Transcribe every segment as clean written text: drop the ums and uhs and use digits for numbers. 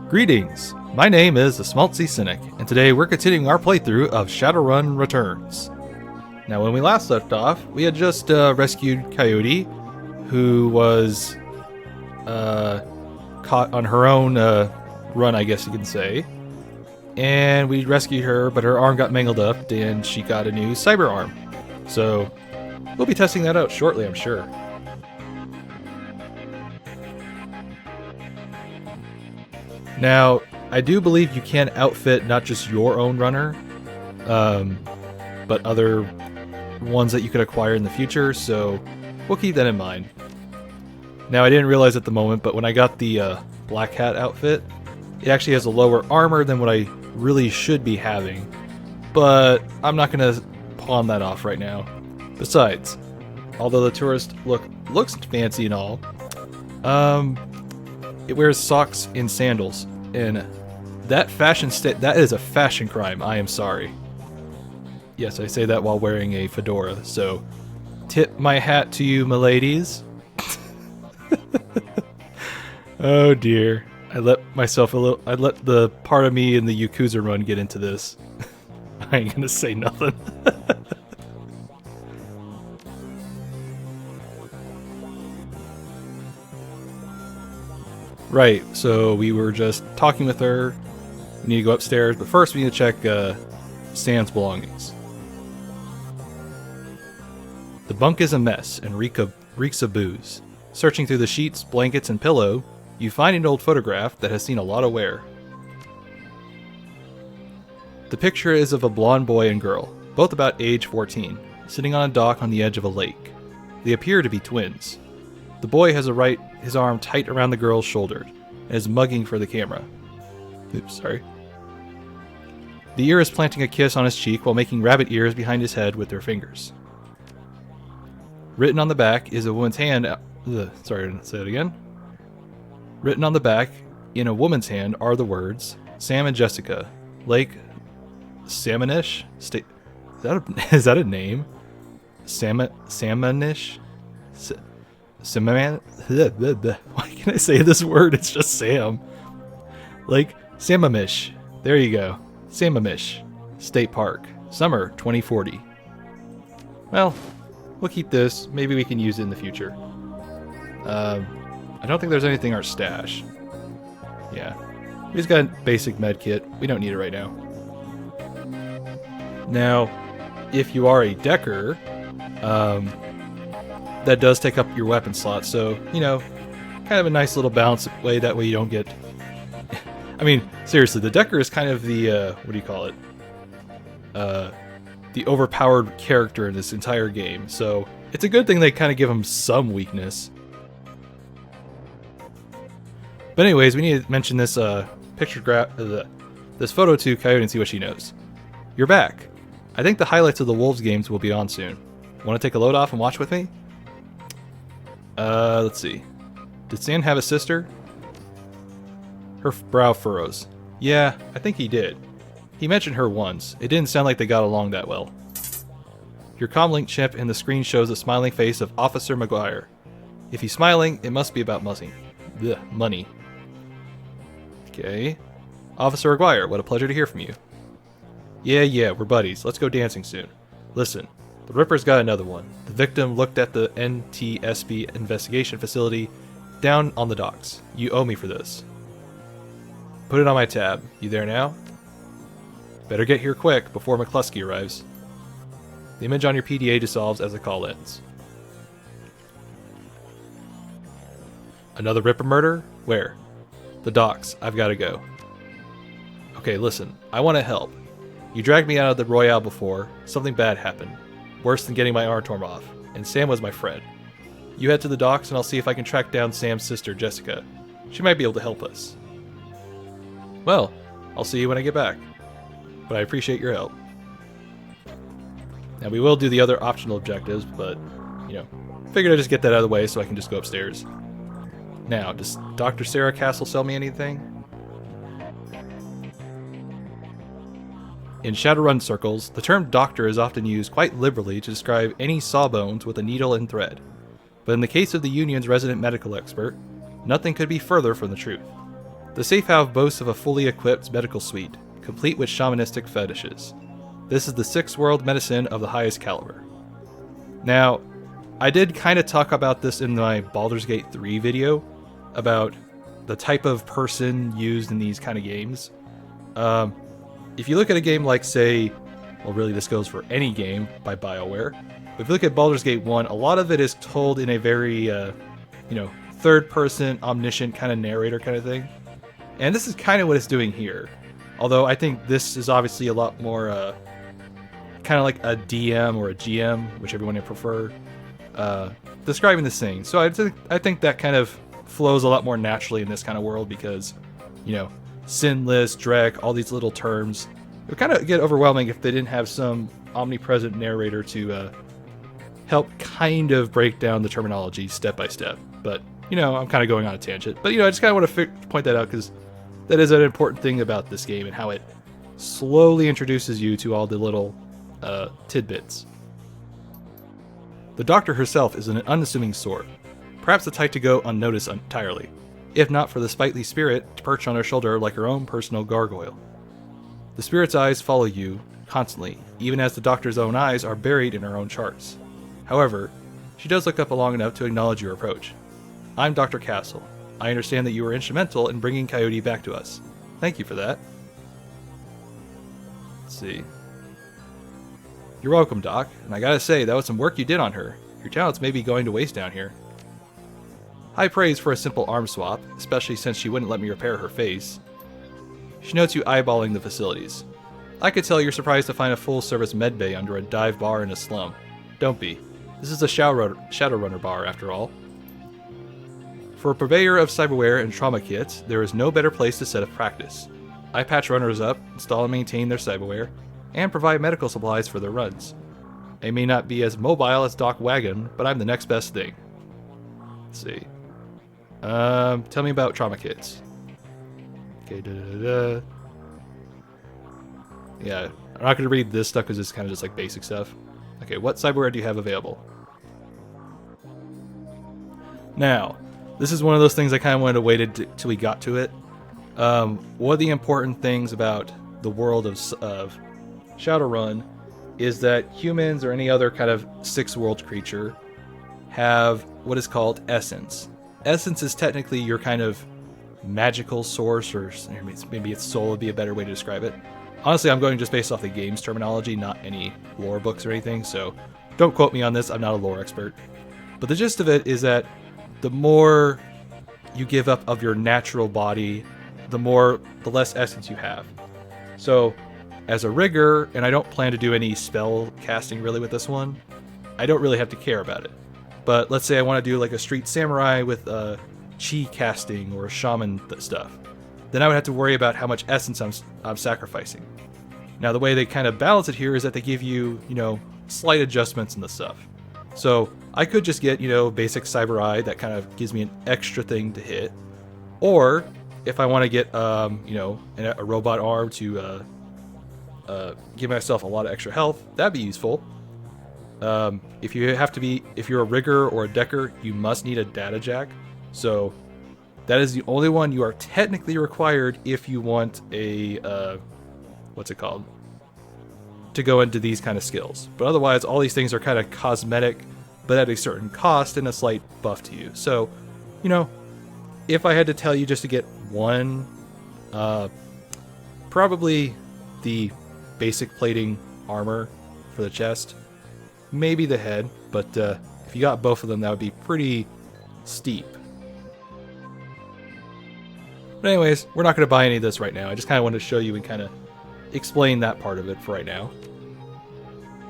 Greetings, my name is the Schmaltzy Cynic, and today we're continuing our playthrough of Shadowrun Returns. Now when we last left off, we had just rescued Coyote, who was caught on her own run, I guess you can say. And we rescued her, but her arm got mangled up, and she got a new cyber arm. So we'll be testing that out shortly, I'm sure. Now, I do believe you can outfit not just your own runner, but other ones that you could acquire in the future, so we'll keep that in mind. Now, I didn't realize at the moment, but when I got the Black Hat outfit, it actually has a lower armor than what I really should be having, but I'm not going to pawn that off right now. Besides, although the tourist looks fancy and all, it wears socks and sandals, and that that is a fashion crime. I am sorry. Yes, I say that while wearing a fedora, so tip my hat to you, miladies. Oh dear. I let the part of me in the Yakuza run get into this. I ain't gonna say nothing. Right, so we were just talking with her. We need to go upstairs, but first we need to check Sam's belongings. The bunk is a mess and reeks of booze. Searching through the sheets, blankets, and pillow, you find an old photograph that has seen a lot of wear. The picture is of a blonde boy and girl, both about age 14, sitting on a dock on the edge of a lake. They appear to be twins. The boy has his arm tight around the girl's shoulder and is mugging for the camera. Oops, sorry. The ear is planting a kiss on his cheek while making rabbit ears behind his head with their fingers. Written on the back is a woman's hand. Sorry, say it again. Written on the back in a woman's hand are the words Sam and Jessica, Lake Salmonish. Is that a name? Salmonish. Why can I say this word? It's just Sam. Like Sammamish. There you go. Sammamish State Park. Summer 2040. Well, we'll keep this. Maybe we can use it in the future. I don't think there's anything in our stash. Yeah. We just got a basic med kit. We don't need it right now. Now, if you are a decker, that does take up your weapon slot, so, you know, kind of a nice little balance way, that way you don't get... I mean, seriously, the Decker is kind of the, what do you call it? The overpowered character in this entire game, so it's a good thing they kind of give him some weakness. But anyways, we need to mention this this photo to Coyote and see what she knows. You're back. I think the highlights of the Wolves games will be on soon. Want to take a load off and watch with me? Let's see. Did Sam have a sister? Her brow furrows. Yeah, I think he did. He mentioned her once. It didn't sound like they got along that well. Your comlink chip in the screen shows the smiling face of Officer McGuire. If he's smiling, it must be about money. Okay. Officer McGuire, what a pleasure to hear from you. Yeah, we're buddies. Let's go dancing soon. Listen. The Ripper's got another one. The victim looked at the NTSB investigation facility down on the docks. You owe me for this. Put it on my tab. You there now? Better get here quick before McCluskey arrives. The image on your PDA dissolves as the call ends. Another Ripper murder? Where? The docks. I've got to go. Okay, listen. I want to help. You dragged me out of the Royale before. Something bad happened. Worse than getting my arm torn off, and Sam was my friend. You head to the docks and I'll see if I can track down Sam's sister, Jessica. She might be able to help us. Well, I'll see you when I get back. But I appreciate your help. Now we will do the other optional objectives, but, you know, figured I'd just get that out of the way so I can just go upstairs. Now, does Dr. Sarah Castle sell me anything? In Shadowrun circles, the term doctor is often used quite liberally to describe any sawbones with a needle and thread. But in the case of the Union's resident medical expert, nothing could be further from the truth. The safe house boasts of a fully equipped medical suite, complete with shamanistic fetishes. This is the Sixth World medicine of the highest caliber. Now, I did kind of talk about this in my Baldur's Gate 3 video, about the type of person used in these kind of games. If you look at a game like, say, well, really this goes for any game by BioWare, but if you look at Baldur's Gate 1, a lot of it is told in a very, third-person, omniscient kind of narrator kind of thing. And this is kind of what it's doing here. Although I think this is obviously a lot more kind of like a DM or a GM, whichever one you prefer, describing this thing. So I think that kind of flows a lot more naturally in this kind of world because, SINless, drek, all these little terms. It would kind of get overwhelming if they didn't have some omnipresent narrator to help kind of break down the terminology step by step. But, I'm kind of going on a tangent. But, I just kind of want to point that out because that is an important thing about this game and how it slowly introduces you to all the little tidbits. The Doctor herself is an unassuming sort, perhaps the type to go unnoticed entirely, if not for the sprightly spirit to perch on her shoulder like her own personal gargoyle. The spirit's eyes follow you constantly, even as the Doctor's own eyes are buried in her own charts. However, she does look up long enough to acknowledge your approach. I'm Dr. Castle. I understand that you were instrumental in bringing Coyote back to us. Thank you for that. Let's see. You're welcome, Doc, and I gotta say, that was some work you did on her. Your talents may be going to waste down here. High praise for a simple arm swap, especially since she wouldn't let me repair her face. She notes you eyeballing the facilities. I could tell you're surprised to find a full-service medbay under a dive bar in a slum. Don't be. This is a Shadowrunner bar, after all. For a purveyor of cyberware and trauma kits, there is no better place to set up practice. I patch runners up, install and maintain their cyberware, and provide medical supplies for their runs. I may not be as mobile as Doc Wagon, but I'm the next best thing. Let's see. Tell me about trauma kits. Okay, Yeah, I'm not going to read this stuff because it's kind of just like basic stuff. Okay, what cyberware do you have available? Now, this is one of those things I kind of wanted to wait till we got to it. One of the important things about the world of Shadowrun is that humans or any other kind of Sixth World creature have what is called essence. Essence is technically your kind of magical source, or maybe its soul would be a better way to describe it. Honestly, I'm going just based off the game's terminology, not any lore books or anything, so don't quote me on this, I'm not a lore expert. But the gist of it is that the more you give up of your natural body, the less essence you have. So, as a rigger, and I don't plan to do any spell casting really with this one, I don't really have to care about it. But let's say I want to do like a street samurai with chi casting or shaman stuff. Then I would have to worry about how much essence I'm sacrificing. Now the way they kind of balance it here is that they give you, slight adjustments in the stuff. So I could just get, basic cyber eye that kind of gives me an extra thing to hit. Or if I want to get, a robot arm to give myself a lot of extra health, that'd be useful. If you're a rigger or a decker, you must need a data jack. So that is the only one you are technically required if you want a, to go into these kind of skills. But otherwise, all these things are kind of cosmetic, but at a certain cost and a slight buff to you. So, if I had to tell you just to get one, probably the basic plating armor for the chest, maybe the head, but if you got both of them, that would be pretty steep. But anyways, we're not going to buy any of this right now. I just kind of wanted to show you and kind of explain that part of it for right now.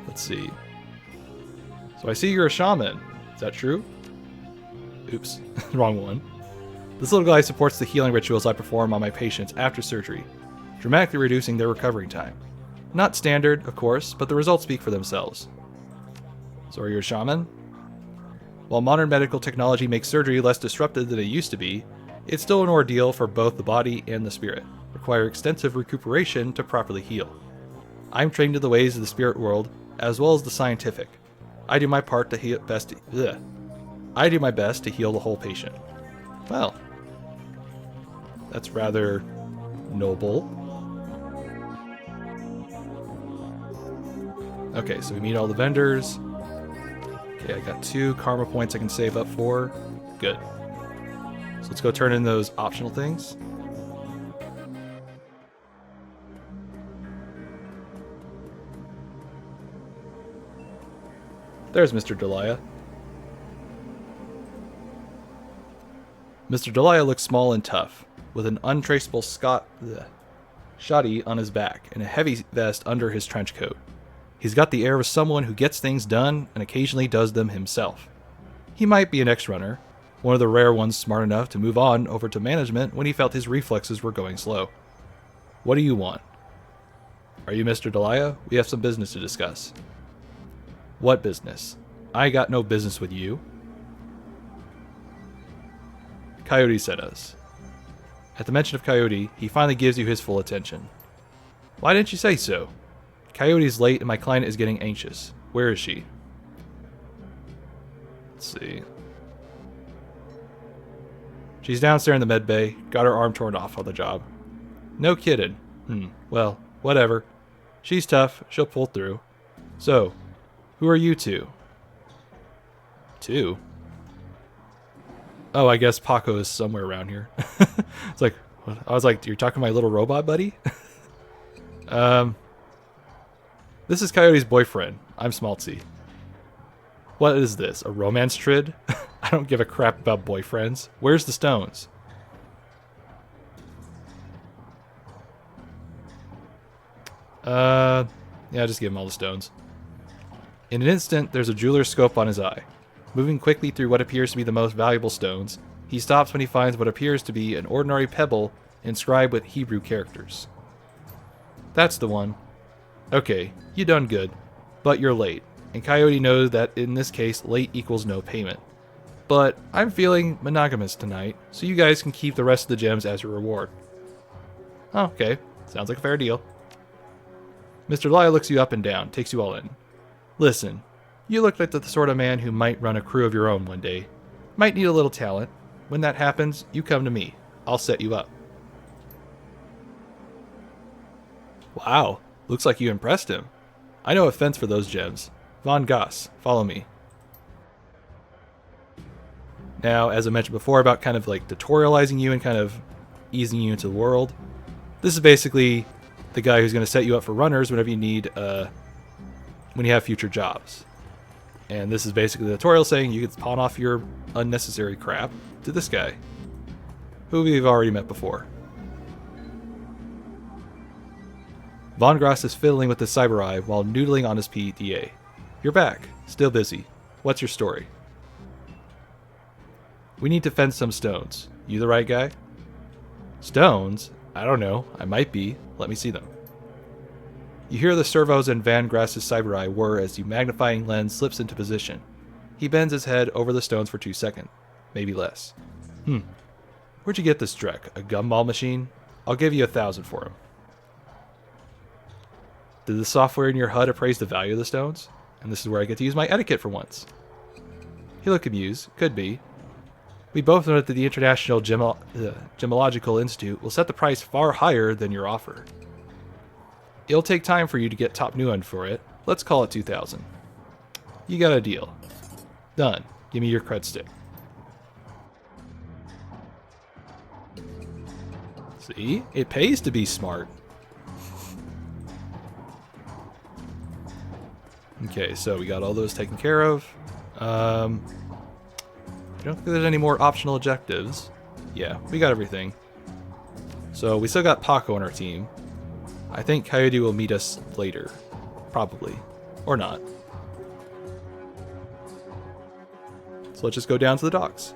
Let's see. So I see you're a shaman. Is that true? Oops, wrong one. This little guy supports the healing rituals I perform on my patients after surgery, dramatically reducing their recovery time. Not standard, of course, but the results speak for themselves. So are you a shaman? While modern medical technology makes surgery less disruptive than it used to be, it's still an ordeal for both the body and the spirit, require extensive recuperation to properly heal. I'm trained in the ways of the spirit world, as well as the scientific. I do my best to heal the whole patient. Well, That's rather noble. Okay, so we meet all the vendors. Okay, I got 2 karma points I can save up for. Good. So let's go turn in those optional things. There's Mr. Delia. Mr. Delia looks small and tough, with an untraceable shoddy on his back and a heavy vest under his trench coat. He's got the air of someone who gets things done and occasionally does them himself. He might be an ex-runner, one of the rare ones smart enough to move on over to management when he felt his reflexes were going slow. What do you want? Are you Mr. Delia? We have some business to discuss. What business? I got no business with you. Coyote sent us. At the mention of Coyote, he finally gives you his full attention. Why didn't you say so? Coyote's late and my client is getting anxious. Where is she? Let's see. She's downstairs in the med bay. Got her arm torn off on the job. No kidding. Well, whatever. She's tough. She'll pull through. So, who are you two? Two? Oh, I guess Paco is somewhere around here. It's like, I was like, you're talking to my little robot buddy? This is Coyote's boyfriend. I'm Smaltzy. What is this, a romance trid? I don't give a crap about boyfriends. Where's the stones? Yeah, just give him all the stones. In an instant, there's a jeweler's scope on his eye. Moving quickly through what appears to be the most valuable stones, he stops when he finds what appears to be an ordinary pebble inscribed with Hebrew characters. That's the one. Okay, you done good, but you're late, and Coyote knows that in this case, late equals no payment. But I'm feeling monogamous tonight, so you guys can keep the rest of the gems as your reward. Oh, okay, sounds like a fair deal. Mr. Delia looks you up and down, takes you all in. Listen, you look like the sort of man who might run a crew of your own one day. Might need a little talent. When that happens, you come to me. I'll set you up. Wow, looks like you impressed him. I know a fence for those gems. Von Goss, follow me. Now, as I mentioned before about kind of like tutorializing you and kind of easing you into the world, this is basically the guy who's going to set you up for runners whenever you need, when you have future jobs. And this is basically the tutorial saying you can pawn off your unnecessary crap to this guy, who we've already met before. Von Gross is fiddling with his cyber eye while noodling on his PDA. You're back. Still busy. What's your story? We need to fence some stones. You the right guy? Stones? I don't know. I might be. Let me see them. You hear the servos in Van Grass's cyber eye whir as the magnifying lens slips into position. He bends his head over the stones for 2 seconds. Maybe less. Where'd you get this drek? A gumball machine? I'll give you 1,000 for him. Did the software in your HUD appraise the value of the stones? And this is where I get to use my etiquette for once. He looked amused. Could be. We both know that the International Gemological Institute will set the price far higher than your offer. It'll take time for you to get top new one for it. Let's call it 2,000. You got a deal. Done. Give me your cred stick. See? It pays to be smart. Okay, so we got all those taken care of. I don't think there's any more optional objectives. Yeah, we got everything. So we still got Paco on our team. I think Coyote will meet us later. Probably. Or not. So let's just go down to the docks.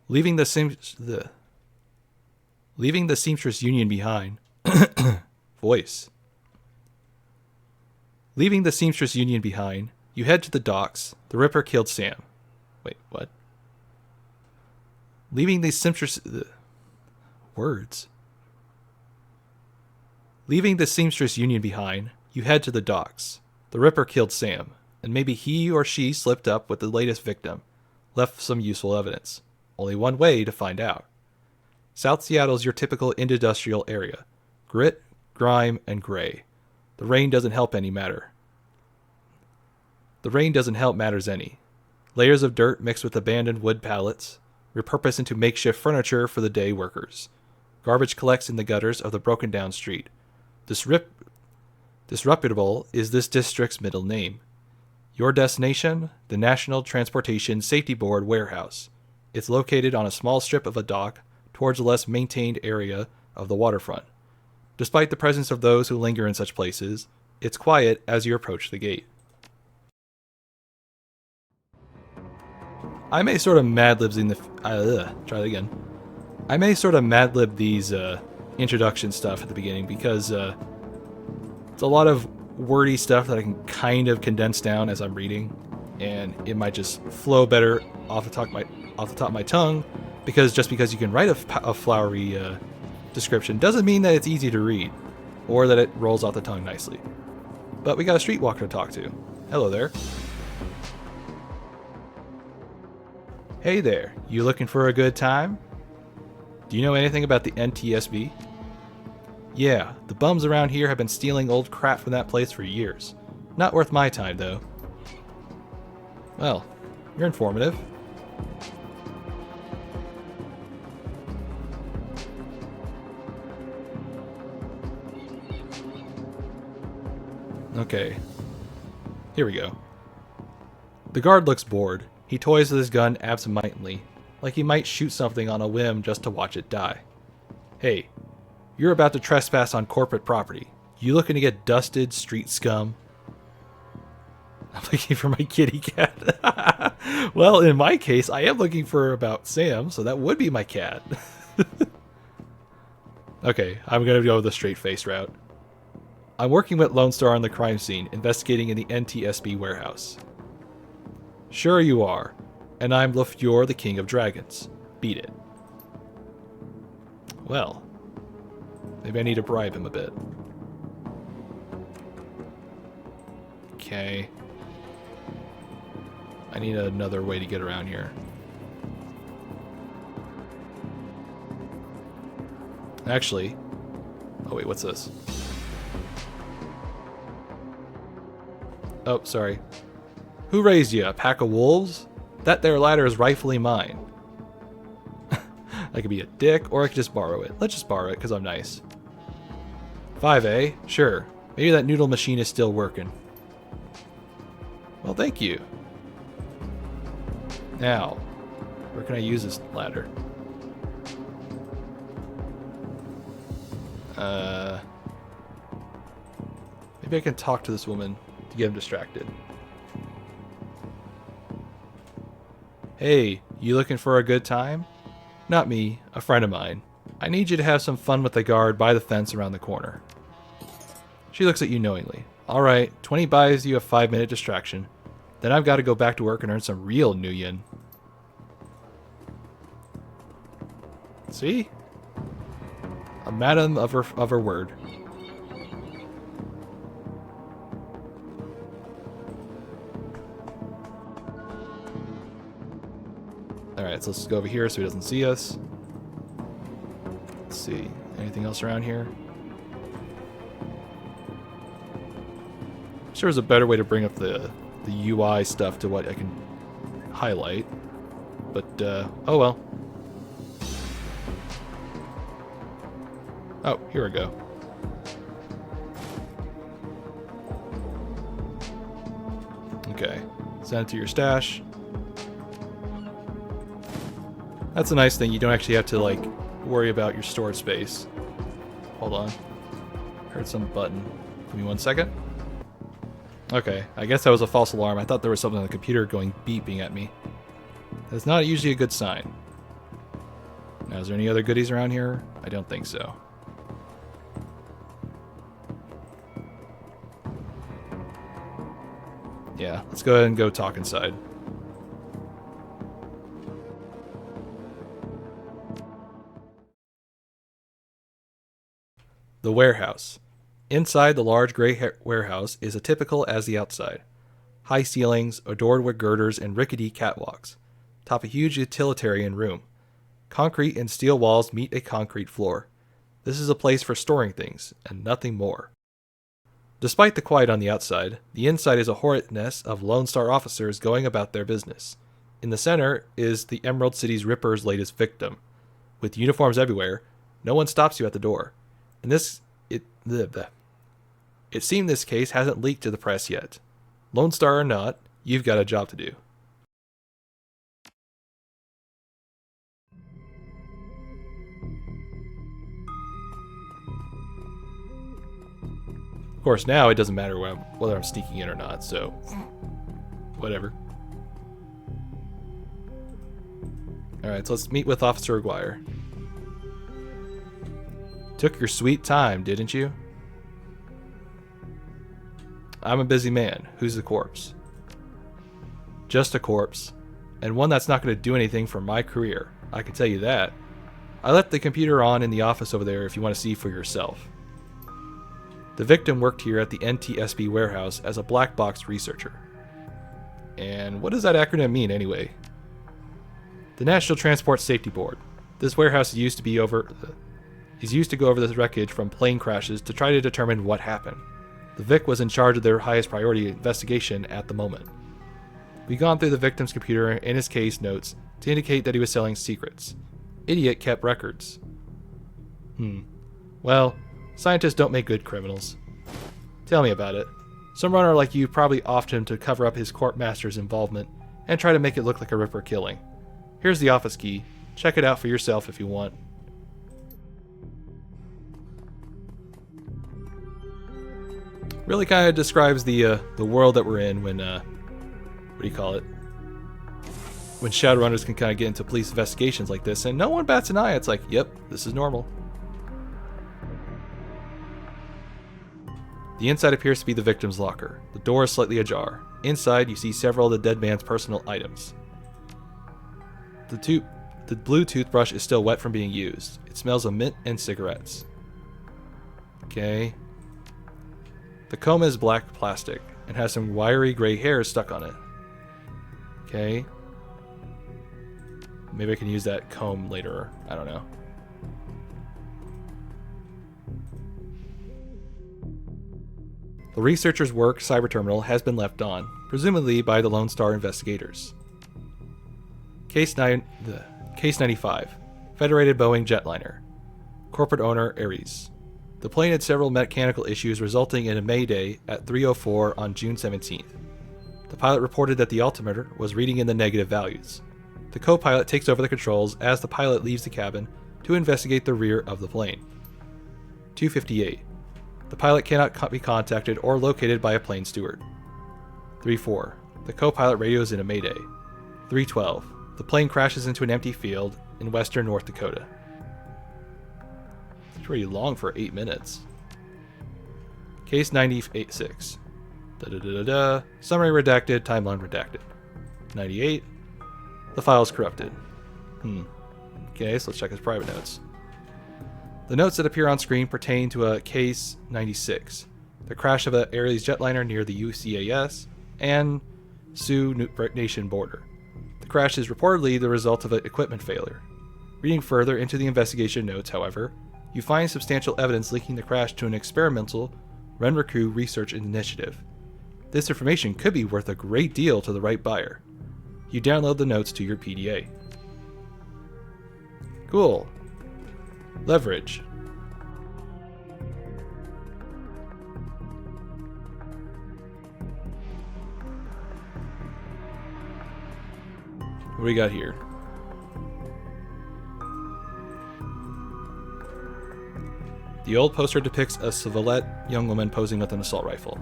Leaving the Seamstress Union behind. Voice. Leaving the Seamstress Union behind, you head to the docks. The Ripper killed Sam. Wait, what? Leaving the Seamstress... words. Leaving the Seamstress Union behind, you head to the docks. The Ripper killed Sam. and maybe he or she slipped up with the latest victim, left some useful evidence. Only one way to find out. South Seattle's your typical industrial area. Grit, grime, and gray. The rain doesn't help matters any. Layers of dirt mixed with abandoned wood pallets, repurposed into makeshift furniture for the day workers. Garbage collects in the gutters of the broken down street. Disreputable is this district's middle name. Your destination? The National Transportation Safety Board warehouse. It's located on a small strip of a dock towards the less maintained area of the waterfront. Despite the presence of those who linger in such places, it's quiet as you approach the gate. I may sort of Mad-Lib these introduction stuff at the beginning because it's a lot of wordy stuff that I can kind of condense down as I'm reading, and it might just flow better off the top of my tongue. Because just because you can write a flowery description doesn't mean that it's easy to read, or that it rolls off the tongue nicely. But we got a streetwalker to talk to. Hello there. Hey there, you looking for a good time? Do you know anything about the NTSB? Yeah, the bums around here have been stealing old crap from that place for years. Not worth my time, though. Well, you're informative. Okay. Here we go. The guard looks bored. He toys with his gun absentmindedly, like he might shoot something on a whim just to watch it die. Hey, you're about to trespass on corporate property. You looking to get dusted, street scum? I'm looking for my kitty cat. Well, in my case, I am looking for about Sam, so that would be my cat. Okay, I'm going to go the straight-faced route. I'm working with Lone Star on the crime scene, investigating in the NTSB warehouse. Sure you are, and I'm LaFleur, the King of Dragons. Beat it. Well, maybe I need to bribe him a bit. Okay. I need another way to get around here. Actually, oh wait, what's this? Oh, sorry. Who raised you? A pack of wolves? That there ladder is rightfully mine. I could be a dick, or I could just borrow it. Let's just borrow it, because I'm nice. 5, eh? Sure. Maybe that noodle machine is still working. Well, thank you. Now, where can I use this ladder? Maybe I can talk to this woman to get him distracted. Hey, you looking for a good time? Not me, a friend of mine. I need you to have some fun with the guard by the fence around the corner. She looks at you knowingly. Alright, 20 buys you a 5-minute distraction. Then I've got to go back to work and earn some real new yen. See? A madam of her word. Alright, so let's go over here so he doesn't see us. Let's see. Anything else around here? I'm sure there's a better way to bring up the UI stuff to what I can highlight. But, oh well. Oh, here we go. Okay. Send it to your stash. That's a nice thing. You don't actually have to, like, worry about your storage space. Hold on. Heard some button. Give me 1 second. Okay, I guess that was a false alarm. I thought there was something on the computer going beeping at me. That's not usually a good sign. Now, is there any other goodies around here? I don't think so. Yeah, let's go ahead and go talk inside. The warehouse. Inside the large gray warehouse is as typical as the outside. High ceilings, adored with girders and rickety catwalks. Top a huge utilitarian room. Concrete and steel walls meet a concrete floor. This is a place for storing things, and nothing more. Despite the quiet on the outside, the inside is a hornet nest of Lone Star officers going about their business. In the center is the Emerald City's Ripper's latest victim. With uniforms everywhere, no one stops you at the door. It seems this case hasn't leaked to the press yet. Lone Star or not, you've got a job to do. Of course, now it doesn't matter whether I'm sneaking in or not, so whatever. Alright, so let's meet with Officer Aguirre. Took your sweet time, didn't you? I'm a busy man. Who's the corpse? Just a corpse, and one that's not going to do anything for my career. I can tell you that. I left the computer on in the office over there if you want to see for yourself. The victim worked here at the NTSB warehouse as a black box researcher. And what does that acronym mean anyway? The National Transport Safety Board. This warehouse is used to go over the wreckage from plane crashes to try to determine what happened. The Vic was in charge of their highest priority investigation at the moment. We've gone through the victim's computer and his case notes to indicate that he was selling secrets. Idiot kept records. Well, scientists don't make good criminals. Tell me about it. Some runner like you probably offed him to cover up his corp master's involvement and try to make it look like a Ripper killing. Here's the office key. Check it out for yourself if you want. Really kind of describes the world that we're in when, when Shadowrunners can kind of get into police investigations like this, and no one bats an eye. It's like, yep, this is normal. The inside appears to be the victim's locker. The door is slightly ajar. Inside, you see several of the dead man's personal items. The blue toothbrush is still wet from being used. It smells of mint and cigarettes. Okay. The comb is black plastic and has some wiry gray hairs stuck on it. Okay. Maybe I can use that comb later. I don't know. The researcher's work cyber terminal has been left on, presumably by the Lone Star investigators. Case 95. Federated Boeing jetliner. Corporate owner Ares. The plane had several mechanical issues resulting in a mayday at 3:04 on June 17th. The pilot reported that the altimeter was reading in the negative values. The co-pilot takes over the controls as the pilot leaves the cabin to investigate the rear of the plane. 2:58. The pilot cannot be contacted or located by a plane steward. 3:04. The co-pilot radios in a mayday. 3:12. The plane crashes into an empty field in western North Dakota. It's pretty long for 8 minutes. Case 96. Summary redacted, timeline redacted. 98. The file is corrupted. Okay, so let's check his private notes. The notes that appear on screen pertain to a Case 96, the crash of an Ares jetliner near the UCAS and Sioux Nation border. The crash is reportedly the result of an equipment failure. Reading further into the investigation notes, however, you find substantial evidence linking the crash to an experimental Renraku research initiative. This information could be worth a great deal to the right buyer. You download the notes to your PDA. Cool. Leverage. What do we got here? The old poster depicts a civilette young woman posing with an assault rifle.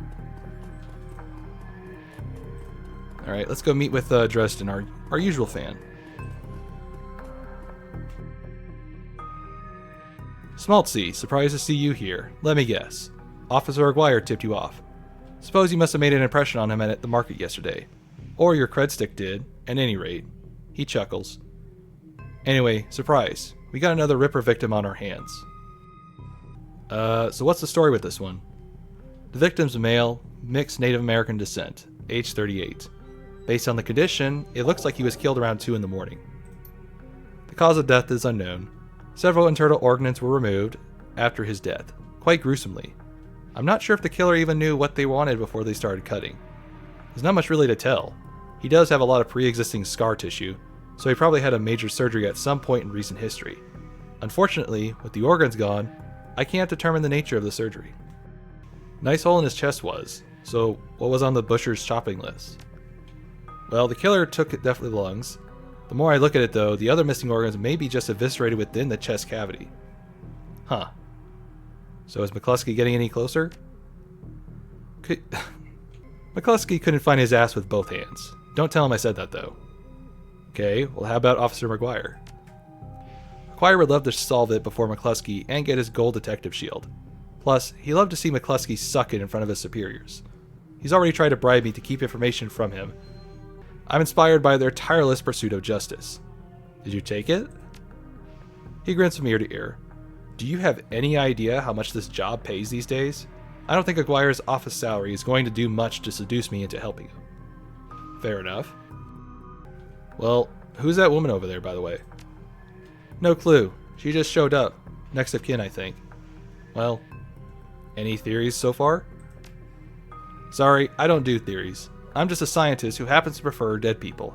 Alright, let's go meet with Dresden, our usual fan. Smaltzy, surprised to see you here. Let me guess. Officer Aguirre tipped you off. Suppose you must have made an impression on him at the market yesterday. Or your cred stick did, at any rate. He chuckles. Anyway, surprise. We got another Ripper victim on our hands. So what's the story with this one? The victim's male, mixed Native American descent. age 38. Based on the condition, it looks like he was killed around 2 in the morning. The cause of death is unknown. Several internal organs were removed after his death, quite gruesomely. I'm not sure if the killer even knew what they wanted before they started cutting. There's not much really to tell. He does have a lot of pre-existing scar tissue, so he probably had a major surgery at some point in recent history. Unfortunately, with the organs gone, I can't determine the nature of the surgery. Nice hole in his chest was, so what was on the butcher's shopping list? Well, the killer took definitely the lungs. The more I look at it though, the other missing organs may be just eviscerated within the chest cavity. Huh. So is McCluskey getting any closer? McCluskey couldn't find his ass with both hands. Don't tell him I said that though. Okay, well how about Officer McGuire? McGuire would love to solve it before McCluskey and get his gold detective shield. Plus, he loved to see McCluskey suck it in front of his superiors. He's already tried to bribe me to keep information from him. I'm inspired by their tireless pursuit of justice. Did you take it? He grins from ear to ear. Do you have any idea how much this job pays these days? I don't think McGuire's office salary is going to do much to seduce me into helping him. Fair enough. Well, who's that woman over there, by the way? No clue. She just showed up. Next of kin, I think. Well, any theories so far? Sorry, I don't do theories. I'm just a scientist who happens to prefer dead people.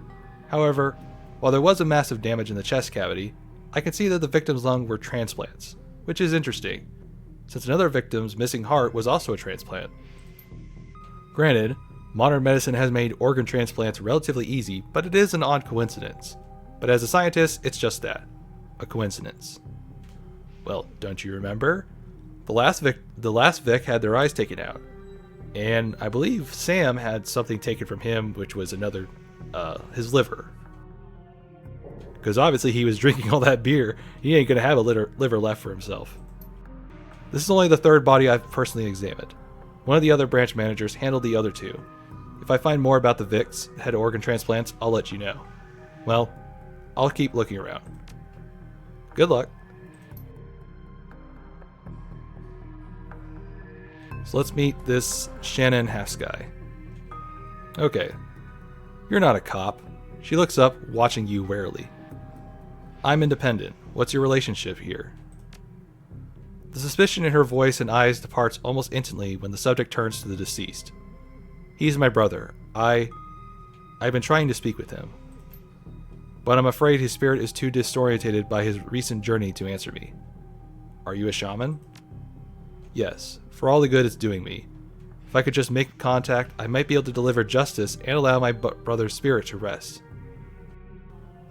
However, while there was a massive damage in the chest cavity, I can see that the victim's lungs were transplants, which is interesting, since another victim's missing heart was also a transplant. Granted, modern medicine has made organ transplants relatively easy, but it is an odd coincidence. But as a scientist, it's just that. A coincidence. Well, don't you remember? The last Vic had their eyes taken out. And I believe Sam had something taken from him, which was his liver. Because obviously he was drinking all that beer. He ain't gonna have a liver left for himself. This is only the third body I've personally examined. One of the other branch managers handled the other two. If I find more about the Vics that had organ transplants, I'll let you know. Well, I'll keep looking around. Good luck. So let's meet this Shannon Halfsky. Okay. You're not a cop. She looks up, watching you warily. I'm independent. What's your relationship here? The suspicion in her voice and eyes departs almost instantly when the subject turns to the deceased. He's my brother. I've been trying to speak with him. But I'm afraid his spirit is too disorientated by his recent journey to answer me. Are you a shaman? Yes, for all the good it's doing me. If I could just make contact, I might be able to deliver justice and allow my brother's spirit to rest.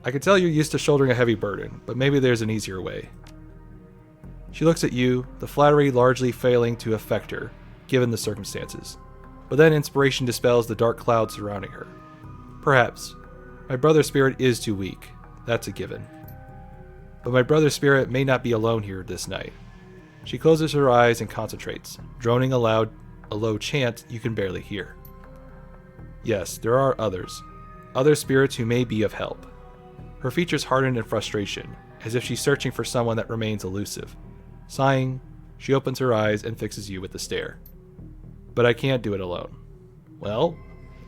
I can tell you're used to shouldering a heavy burden, but maybe there's an easier way. She looks at you, the flattery largely failing to affect her, given the circumstances. But then inspiration dispels the dark cloud surrounding her. Perhaps. My brother's spirit is too weak. That's a given. But my brother's spirit may not be alone here this night. She closes her eyes and concentrates, droning aloud a low chant you can barely hear. Yes, there are others. Other spirits who may be of help. Her features harden in frustration, as if she's searching for someone that remains elusive. Sighing, she opens her eyes and fixes you with a stare. But I can't do it alone. Well,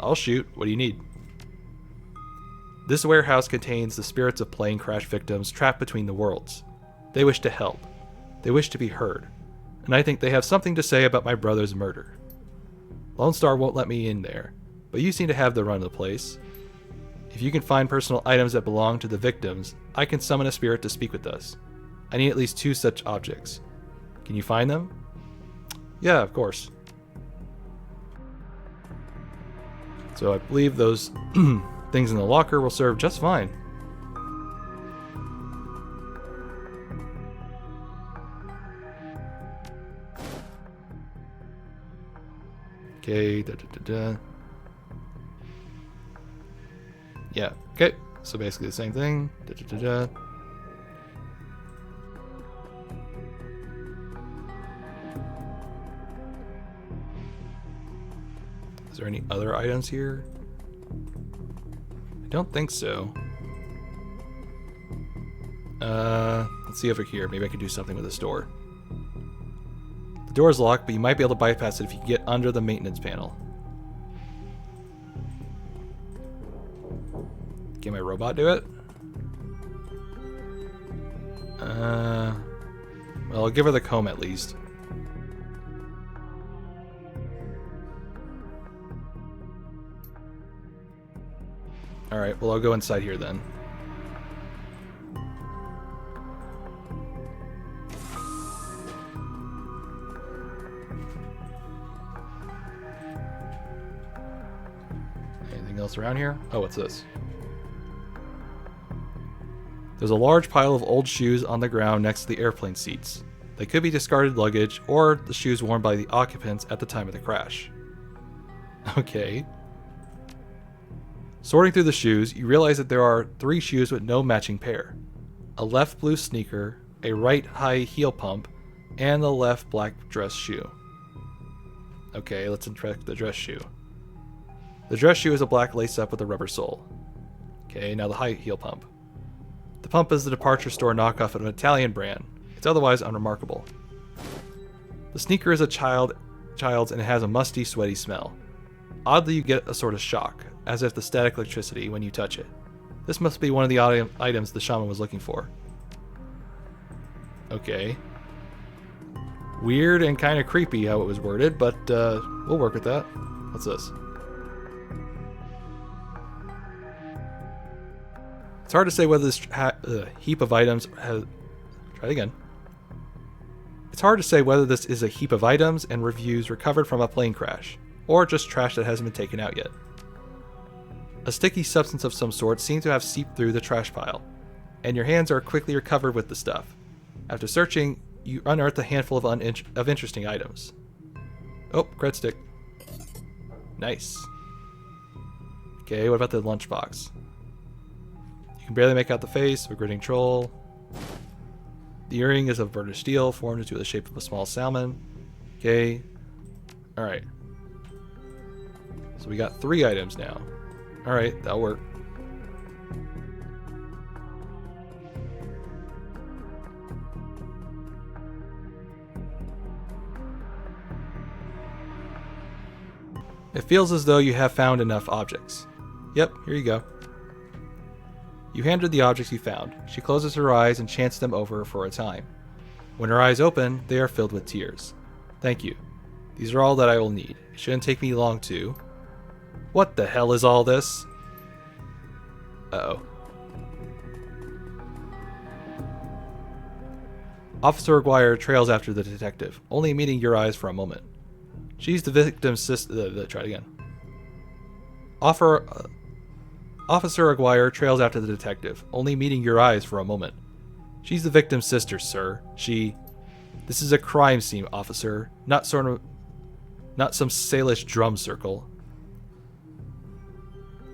I'll shoot. What do you need? This warehouse contains the spirits of plane crash victims trapped between the worlds. They wish to help. They wish to be heard. And I think they have something to say about my brother's murder. Lone Star won't let me in there, but you seem to have the run of the place. If you can find personal items that belong to the victims, I can summon a spirit to speak with us. I need at least 2 such objects. Can you find them? Yeah, of course. So I believe those things in the locker will serve just fine. Okay, Yeah, okay. So basically the same thing. Is there any other items here? I don't think so. Let's see over here. Maybe I could do something with this door. The door is locked, but you might be able to bypass it if you get under the maintenance panel. Can my robot do it? Well, I'll give her the comb at least. Alright, well I'll go inside here then. Anything else around here? Oh, what's this? There's a large pile of old shoes on the ground next to the airplane seats. They could be discarded luggage or the shoes worn by the occupants at the time of the crash. Okay. Sorting through the shoes, you realize that there are 3 shoes with no matching pair. A left blue sneaker, a right high heel pump, and a left black dress shoe. Okay, let's inspect the dress shoe. The dress shoe is a black lace up with a rubber sole. Okay, now the high heel pump. The pump is the departure store knockoff of an Italian brand. It's otherwise unremarkable. The sneaker is a child's and it has a musty, sweaty smell. Oddly, you get a sort of shock, as if the static electricity when you touch it. This must be one of the items the shaman was looking for. Okay. Weird and kind of creepy how it was worded, but we'll work with that. What's this? It's hard to say whether this heap of items has... Try it again. It's hard to say whether this is a heap of items and reviews recovered from a plane crash, or just trash that hasn't been taken out yet. A sticky substance of some sort seems to have seeped through the trash pile, and your hands are quickly recovered with the stuff. After searching, you unearth a handful of interesting items. Oh, cred stick. Nice. Okay, what about the lunchbox? You can barely make out the face of a grinning troll. The earring is of burnished steel, formed into the shape of a small salmon. Okay. Alright. So we got 3 items now. Alright, that'll work. It feels as though you have found enough objects. Yep, here you go. You hand her the objects you found. She closes her eyes and chants them over for a time. When her eyes open, they are filled with tears. Thank you. These are all that I will need. It shouldn't take me long to... What the hell is all this? Uh-oh. Officer Aguirre trails after the detective, only meeting your eyes for a moment. She's the victim's sister... try it again. Officer Aguirre trails after the detective, only meeting your eyes for a moment. She's the victim's sister, sir. This is a crime scene, officer, not some Salish drum circle.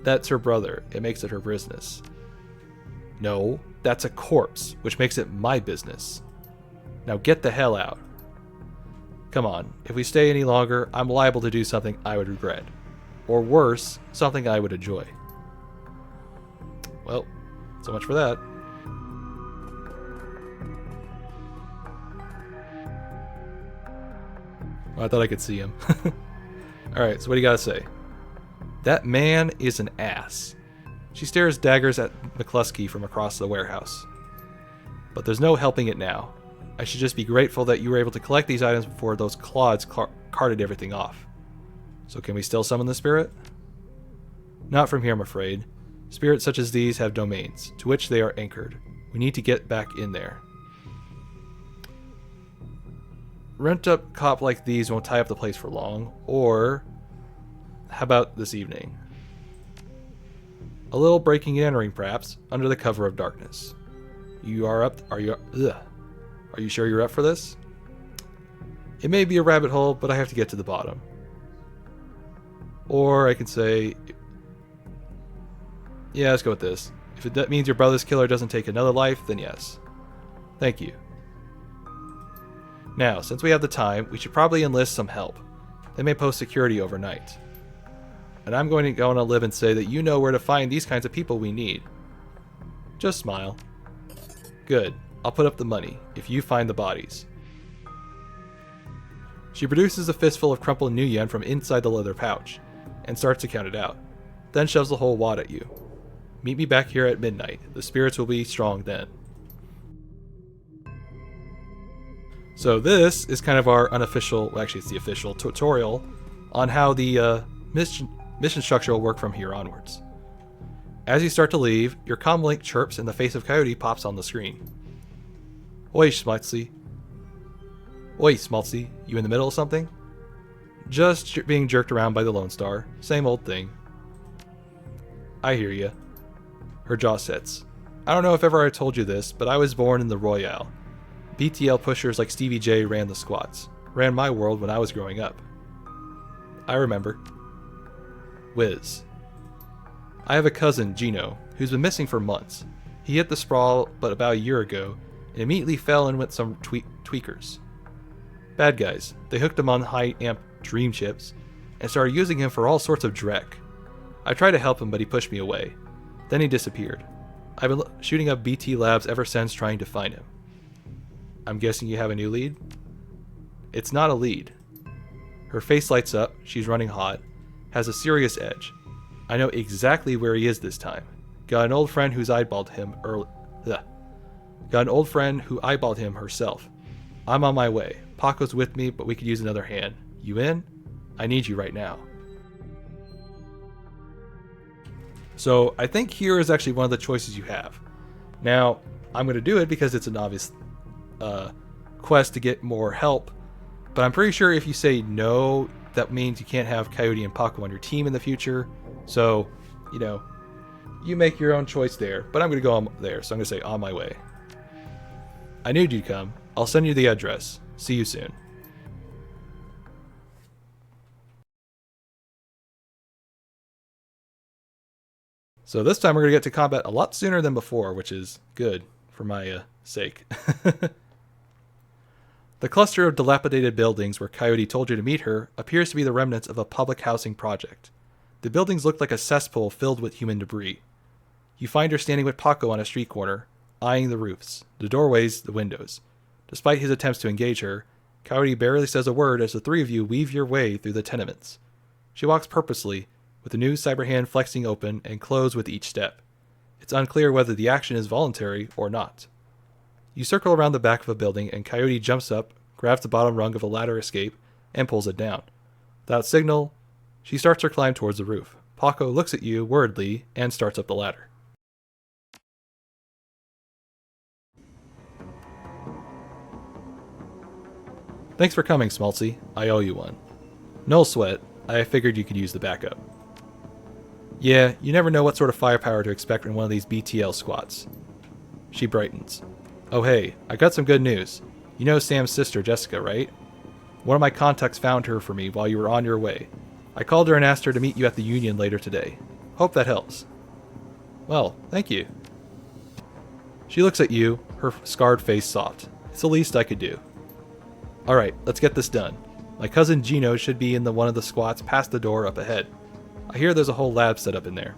That's her brother. It makes it her business. No, that's a corpse, which makes it my business. Now get the hell out. Come on, if we stay any longer, I'm liable to do something I would regret. Or worse, something I would enjoy. Well, so much for that. Well, I thought I could see him. Alright, so what do you gotta say? That man is an ass. She stares daggers at McCluskey from across the warehouse. But there's no helping it now. I should just be grateful that you were able to collect these items before those clods carted everything off. So can we still summon the spirit? Not from here, I'm afraid. Spirits such as these have domains, to which they are anchored. We need to get back in there. Rent-up cop like these won't tie up the place for long, or... How about this evening? A little breaking and entering, perhaps, under the cover of darkness. You are up... Are you sure you're up for this? It may be a rabbit hole, but I have to get to the bottom. Or I can say... Yeah, let's go with this. If that means your brother's killer doesn't take another life, then yes. Thank you. Now, since we have the time, we should probably enlist some help. They may post security overnight. And I'm going to go on a limb and say that you know where to find these kinds of people we need. Just smile. Good. I'll put up the money, if you find the bodies. She produces a fistful of crumpled new yen from inside the leather pouch, and starts to count it out, then shoves the whole wad at you. Meet me back here at midnight. The spirits will be strong then. So this is kind of our unofficial, well, actually it's the official tutorial on how the mission structure will work from here onwards. As you start to leave, your comlink chirps and the face of Coyote pops on the screen. Oi, Schmaltzy. Oi, Schmaltzy, you in the middle of something? Just being jerked around by the Lone Star. Same old thing. I hear ya. Her jaw sets. I don't know if ever I told you this, but I was born in the Royale. BTL pushers like Stevie J ran the squats. Ran my world when I was growing up. I remember. Wiz. I have a cousin, Gino, who's been missing for months. He hit the sprawl but about a year ago, and immediately fell in with some tweakers. Bad guys. They hooked him on high amp dream chips, and started using him for all sorts of drek. I tried to help him, but he pushed me away. Then he disappeared. I've been shooting up BT labs ever since trying to find him. I'm guessing you have a new lead? It's not a lead. Her face lights up, she's running hot, has a serious edge. I know exactly where he is this time. Got an old friend who's eyeballed him Got an old friend who eyeballed him herself. I'm on my way. Paco's with me, but we could use another hand. You in? I need you right now. So I think here is actually one of the choices you have. Now, I'm going to do it because it's an obvious quest to get more help, but I'm pretty sure if you say no, that means you can't have Coyote and Paco on your team in the future. So, you know, you make your own choice there, but I'm going to go on there, so I'm going to say on my way. I knew you'd come. I'll send you the address. See you soon. So this time we're going to get to combat a lot sooner than before, which is good for my sake. The cluster of dilapidated buildings where Coyote told you to meet her appears to be the remnants of a public housing project. The buildings look like a cesspool filled with human debris. You find her standing with Paco on a street corner, eyeing the roofs, the doorways, the windows. Despite his attempts to engage her, Coyote barely says a word as the three of you weave your way through the tenements. She walks purposely, with the new cyber hand flexing open and closed with each step. It's unclear whether the action is voluntary or not. You circle around the back of a building and Coyote jumps up, grabs the bottom rung of a ladder escape, and pulls it down. Without signal, she starts her climb towards the roof. Paco looks at you worriedly and starts up the ladder. Thanks for coming, Schmaltzy. I owe you one. No sweat. I figured you could use the backup. Yeah, you never know what sort of firepower to expect in one of these BTL squats. She brightens. Oh hey, I got some good news. You know Sam's sister, Jessica, right? One of my contacts found her for me while you were on your way. I called her and asked her to meet you at the Union later today. Hope that helps. Well, thank you. She looks at you, her scarred face soft. It's the least I could do. Alright, let's get this done. My cousin Gino should be in one of the squats past the door up ahead. I hear there's a whole lab set up in there.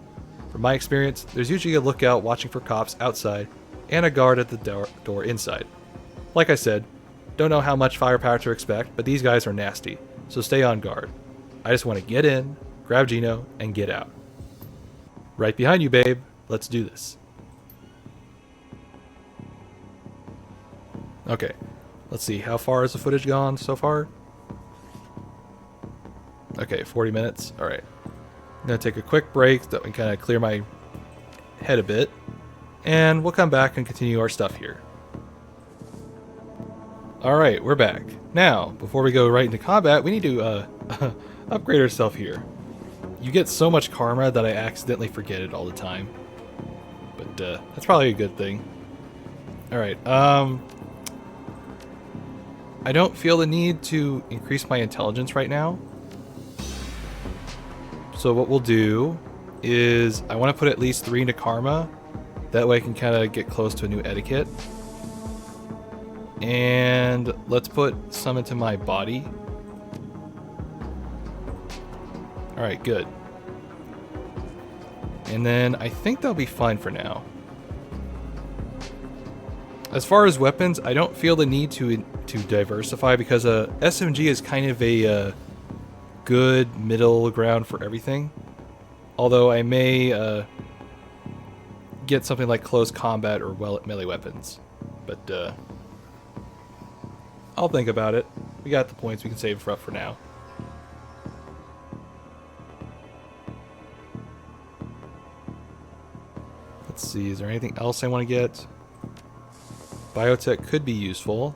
From my experience, there's usually a lookout watching for cops outside and a guard at the door inside. Like I said, don't know how much firepower to expect, but these guys are nasty, so stay on guard. I just want to get in, grab Gino, and get out. Right behind you, babe. Let's do this. Okay, let's see. How far has the footage gone so far? Okay, 40 minutes. All right. I'm going to take a quick break so that we can kind of clear my head a bit. And we'll come back and continue our stuff here. Alright, we're back. Now, before we go right into combat, we need to upgrade ourselves here. You get so much karma that I accidentally forget it all the time. But that's probably a good thing. Alright, I don't feel the need to increase my intelligence right now. So what we'll do is I want to put at least 3 into karma. That way I can kind of get close to a new etiquette. And let's put some into my body. Alright, good. And then I think that'll be fine for now. As far as weapons, I don't feel the need to diversify because SMG is kind of a good middle ground for everything. Although I may get something like close combat or melee weapons. But I'll think about it. We got the points, we can save for now. Let's see, is there anything else I want to get? Biotech could be useful.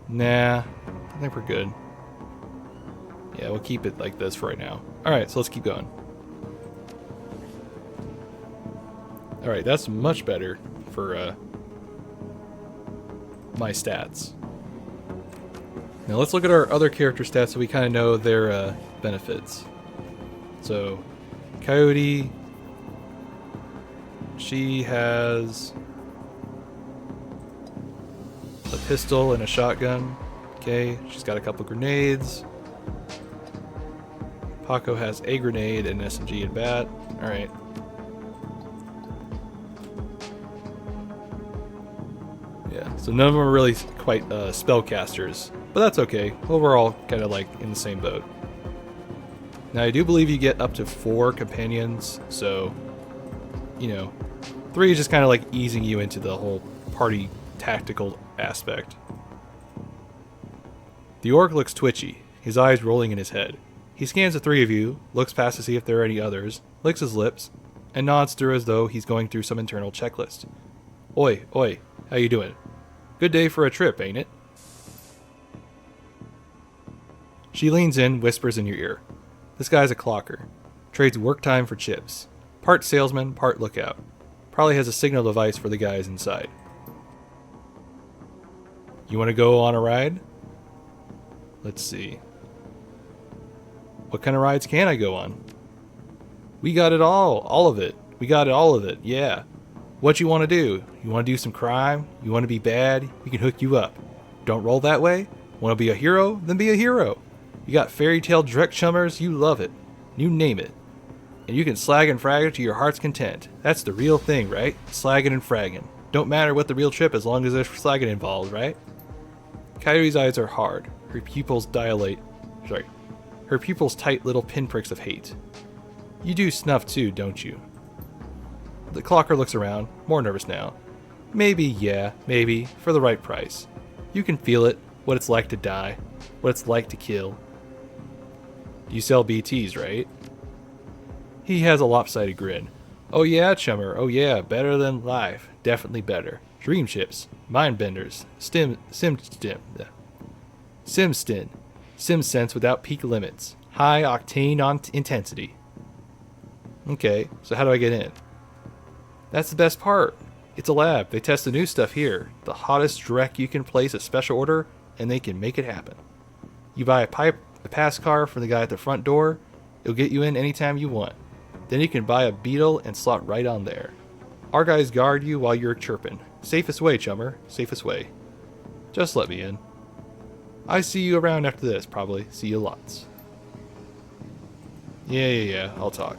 Nah, I think we're good. Yeah, we'll keep it like this for right now. Alright, so let's keep going. Alright, that's much better for my stats. Now let's look at our other character stats so we kind of know their benefits. So, Coyote, she has a pistol and a shotgun. Okay, she's got a couple grenades. Paco has a grenade and an SMG and bat. Alright. Yeah, so none of them are really quite spellcasters, but that's okay. Well, we're all kind of like in the same boat. Now, I do believe you get up to 4 companions, so, you know, 3 is just kind of like easing you into the whole party tactical aspect. The orc looks twitchy, his eyes rolling in his head. He scans the 3 of you, looks past to see if there are any others, licks his lips, and nods through as though he's going through some internal checklist. Oi, oi, how you doing? Good day for a trip, ain't it? She leans in, whispers in your ear. This guy's a clocker. Trades work time for chips. Part salesman, part lookout. Probably has a signal device for the guys inside. You want to go on a ride? Let's see. What kind of rides can I go on? We got it all of it. We got it, all of it, yeah. What you want to do? You want to do some crime? You want to be bad? We can hook you up. Don't roll that way? Want to be a hero? Then be a hero. You got fairy tale drek chummers? You love it. You name it. And you can slag and frag it to your heart's content. That's the real thing, right? Slagging and fragging. Don't matter what the real trip as long as there's slagging involved, right? Coyote's eyes are hard. Her pupils dilate. Sorry. Her pupils tight little pinpricks of hate. You do snuff too, don't you? The clocker looks around, more nervous now. Maybe, yeah, maybe, for the right price. You can feel it, what it's like to die, what it's like to kill. You sell BTs, right? He has a lopsided grin. Oh yeah, chummer, oh yeah, better than life, definitely better. Dream chips, mind benders, sim sense without peak limits, high octane on intensity. Okay, so how do I get in? That's the best part. It's a lab. They test the new stuff here. The hottest drek you can place a special order, and they can make it happen. You buy a pass car from the guy at the front door. It'll get you in anytime you want. Then you can buy a beetle and slot right on there. Our guys guard you while you're chirping. Safest way, chummer. Safest way. Just let me in. I see you around after this, probably. See you lots. Yeah. I'll talk.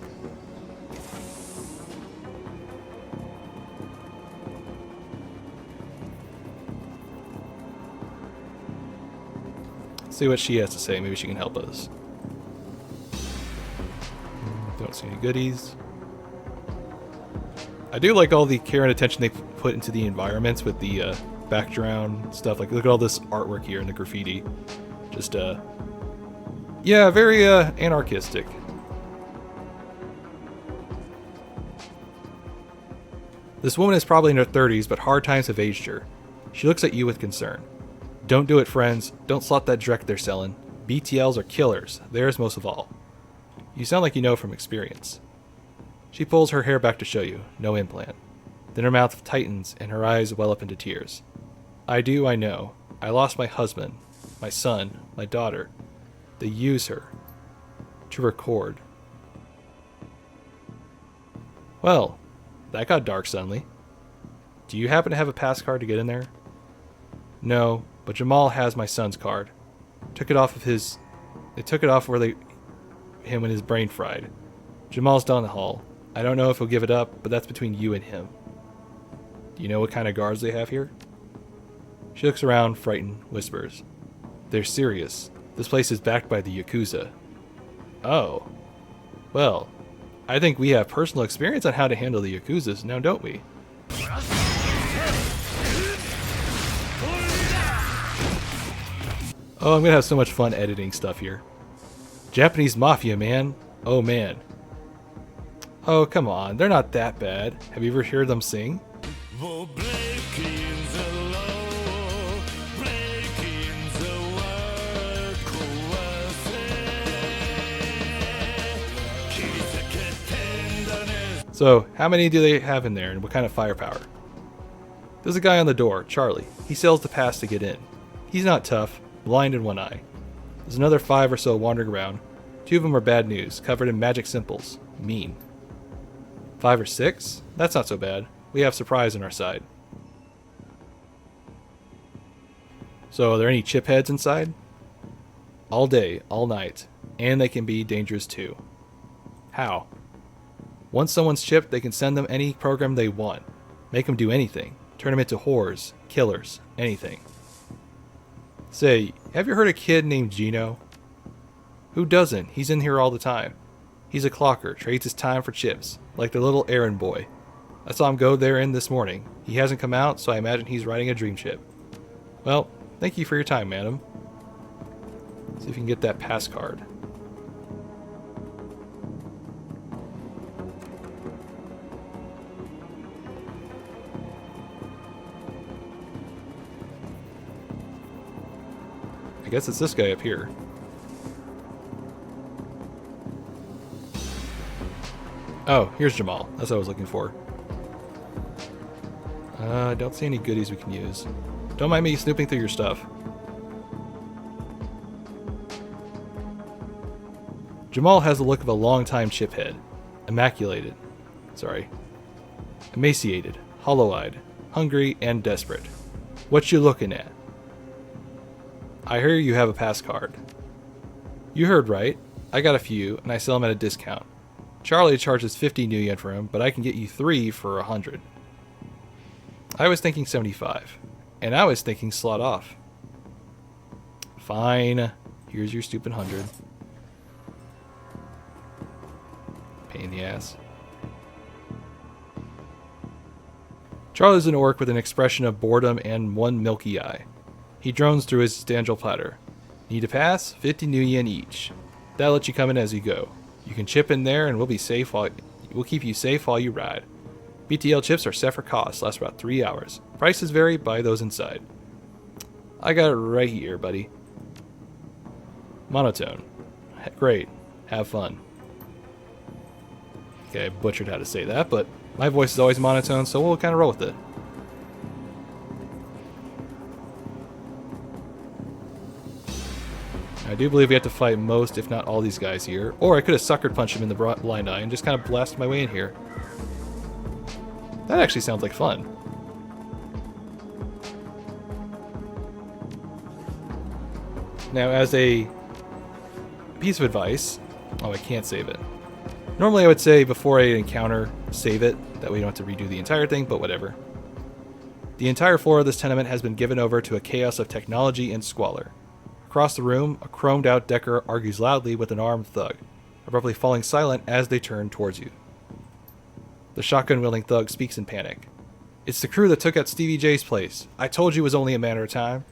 See what she has to say. Maybe she can help us. Don't see any goodies. I do like all the care and attention they put into the environments with the background stuff. Like, look at all this artwork here and the graffiti. Just, yeah, very anarchistic. This woman is probably in her 30s, but hard times have aged her. She looks at you with concern. Don't do it, friends. Don't slot that drek they're selling. BTLs are killers. Theirs most of all. You sound like you know from experience. She pulls her hair back to show you. No implant. Then her mouth tightens and her eyes well up into tears. I know. I lost my husband, my son, my daughter. They use her to record. Well, that got dark suddenly. Do you happen to have a pass card to get in there? No, but Jamal has my son's card. They took it off where him and his brain fried. Jamal's down the hall. I don't know if he'll give it up, but that's between you and him. Do you know what kind of guards they have here? She looks around, frightened, whispers. They're serious. This place is backed by the Yakuza. Oh. Well, I think we have personal experience on how to handle the Yakuzas now, don't we? Oh, I'm gonna have so much fun editing stuff here. Japanese Mafia, man. Oh, man. Oh, come on. They're not that bad. Have you ever heard them sing? So, how many do they have in there, and what kind of firepower? There's a guy on the door, Charlie. He sells the pass to get in. He's not tough, blind in one eye. There's another 5 or so wandering around. 2 of them are bad news, covered in magic symbols. Mean. 5 or 6? That's not so bad. We have surprise on our side. So, are there any chip heads inside? All day, all night. And they can be dangerous too. How? Once someone's chipped, they can send them any program they want. Make them do anything. Turn them into whores, killers, anything. Say, have you heard a kid named Gino? Who doesn't? He's in here all the time. He's a clocker, trades his time for chips, like the little errand boy. I saw him go there in this morning. He hasn't come out, so I imagine he's riding a dream ship. Well, thank you for your time, madam. See if you can get that pass card. I guess it's this guy up here. Oh, here's Jamal. That's what I was looking for. I don't see any goodies we can use. Don't mind me snooping through your stuff. Jamal has the look of a long-time chiphead. Emaciated, hollow-eyed, hungry, and desperate. What you looking at? I hear you have a pass card. You heard right. I got a few, and I sell them at a discount. Charlie charges 50 new yen for him, but I can get you 3 for 100. I was thinking 75, and I was thinking slot off. Fine. Here's your stupid 100. Pain in the ass. Charlie's an orc with an expression of boredom and one milky eye. He drones through his standard platter. Need a pass? 50 new yen each. That'll let you come in as you go. You can chip in there and we'll keep you safe while you ride. BTL chips are set for cost, last about 3 hours. Prices vary by those inside. I got it right here, buddy. Monotone. Great. Have fun. Okay, I butchered how to say that, but my voice is always monotone, so we'll kind of roll with it. I do believe we have to fight most, if not all, these guys here. Or I could have sucker punched him in the blind eye and just kind of blasted my way in here. That actually sounds like fun. Now, as a piece of advice... Oh, I can't save it. Normally I would say before I encounter, save it. That way you don't have to redo the entire thing, but whatever. The entire floor of this tenement has been given over to a chaos of technology and squalor. Across the room, a chromed-out Decker argues loudly with an armed thug, abruptly falling silent as they turn towards you. The shotgun-wielding thug speaks in panic. It's the crew that took out Stevie J's place. I told you it was only a matter of time.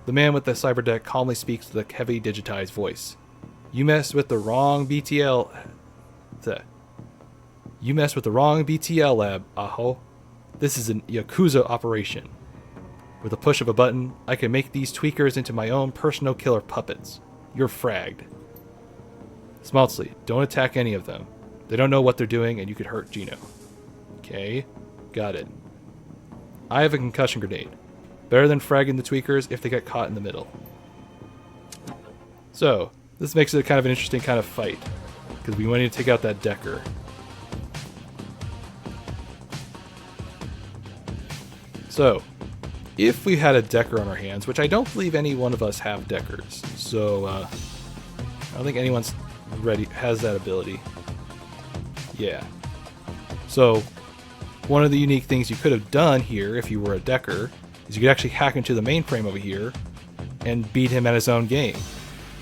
The man with the cyberdeck calmly speaks with a heavy digitized voice. You messed with the wrong BTL... You messed with the wrong BTL lab, Aho. This is an Yakuza operation. With a push of a button, I can make these tweakers into my own personal killer puppets. You're fragged. Smaltzley, don't attack any of them. They don't know what they're doing and you could hurt Gino. Okay, got it. I have a concussion grenade. Better than fragging the tweakers if they get caught in the middle. So, this makes it kind of an interesting kind of fight. Because we want to take out that Decker. So, if we had a Decker on our hands, which I don't believe any one of us have Deckers, so I don't think anyone's has that ability. Yeah. So, one of the unique things you could have done here if you were a Decker is you could actually hack into the mainframe over here and beat him at his own game.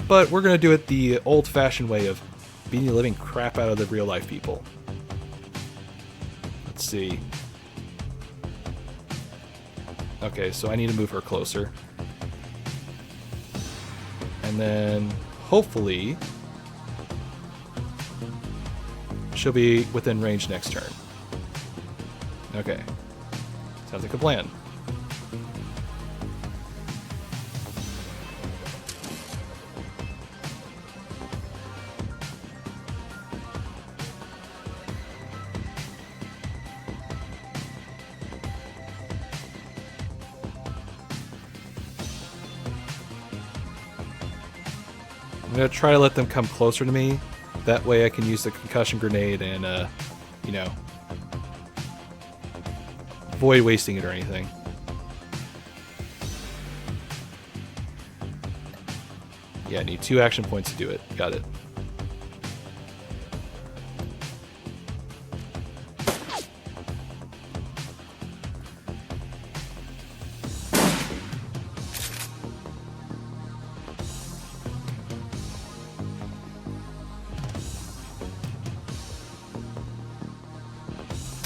But we're going to do it the old-fashioned way of beating the living crap out of the real life people. Let's see. Okay, so I need to move her closer. And then, hopefully, she'll be within range next turn. Okay. Sounds like a plan. I'm going to try to let them come closer to me. That way I can use the concussion grenade and, you know, avoid wasting it or anything. Yeah, I need 2 action points to do it. Got it.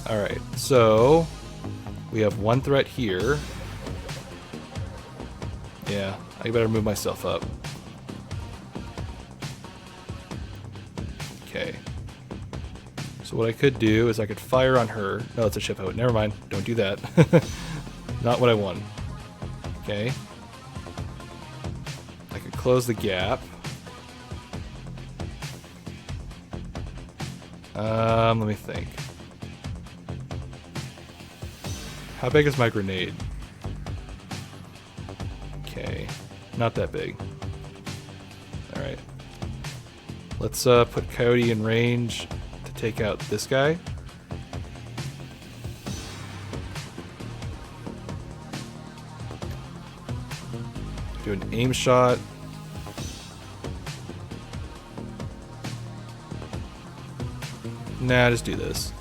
Alright, so we have 1 threat here. Yeah, I better move myself up. Okay. So what I could do is I could fire on her. No, it's a ship out. Never mind. Don't do that. Not what I want. Okay. I could close the gap. Let me think. How big is my grenade? Okay, not that big. Alright. Let's put Coyote in range to take out this guy. Do an aim shot. Nah, just do this.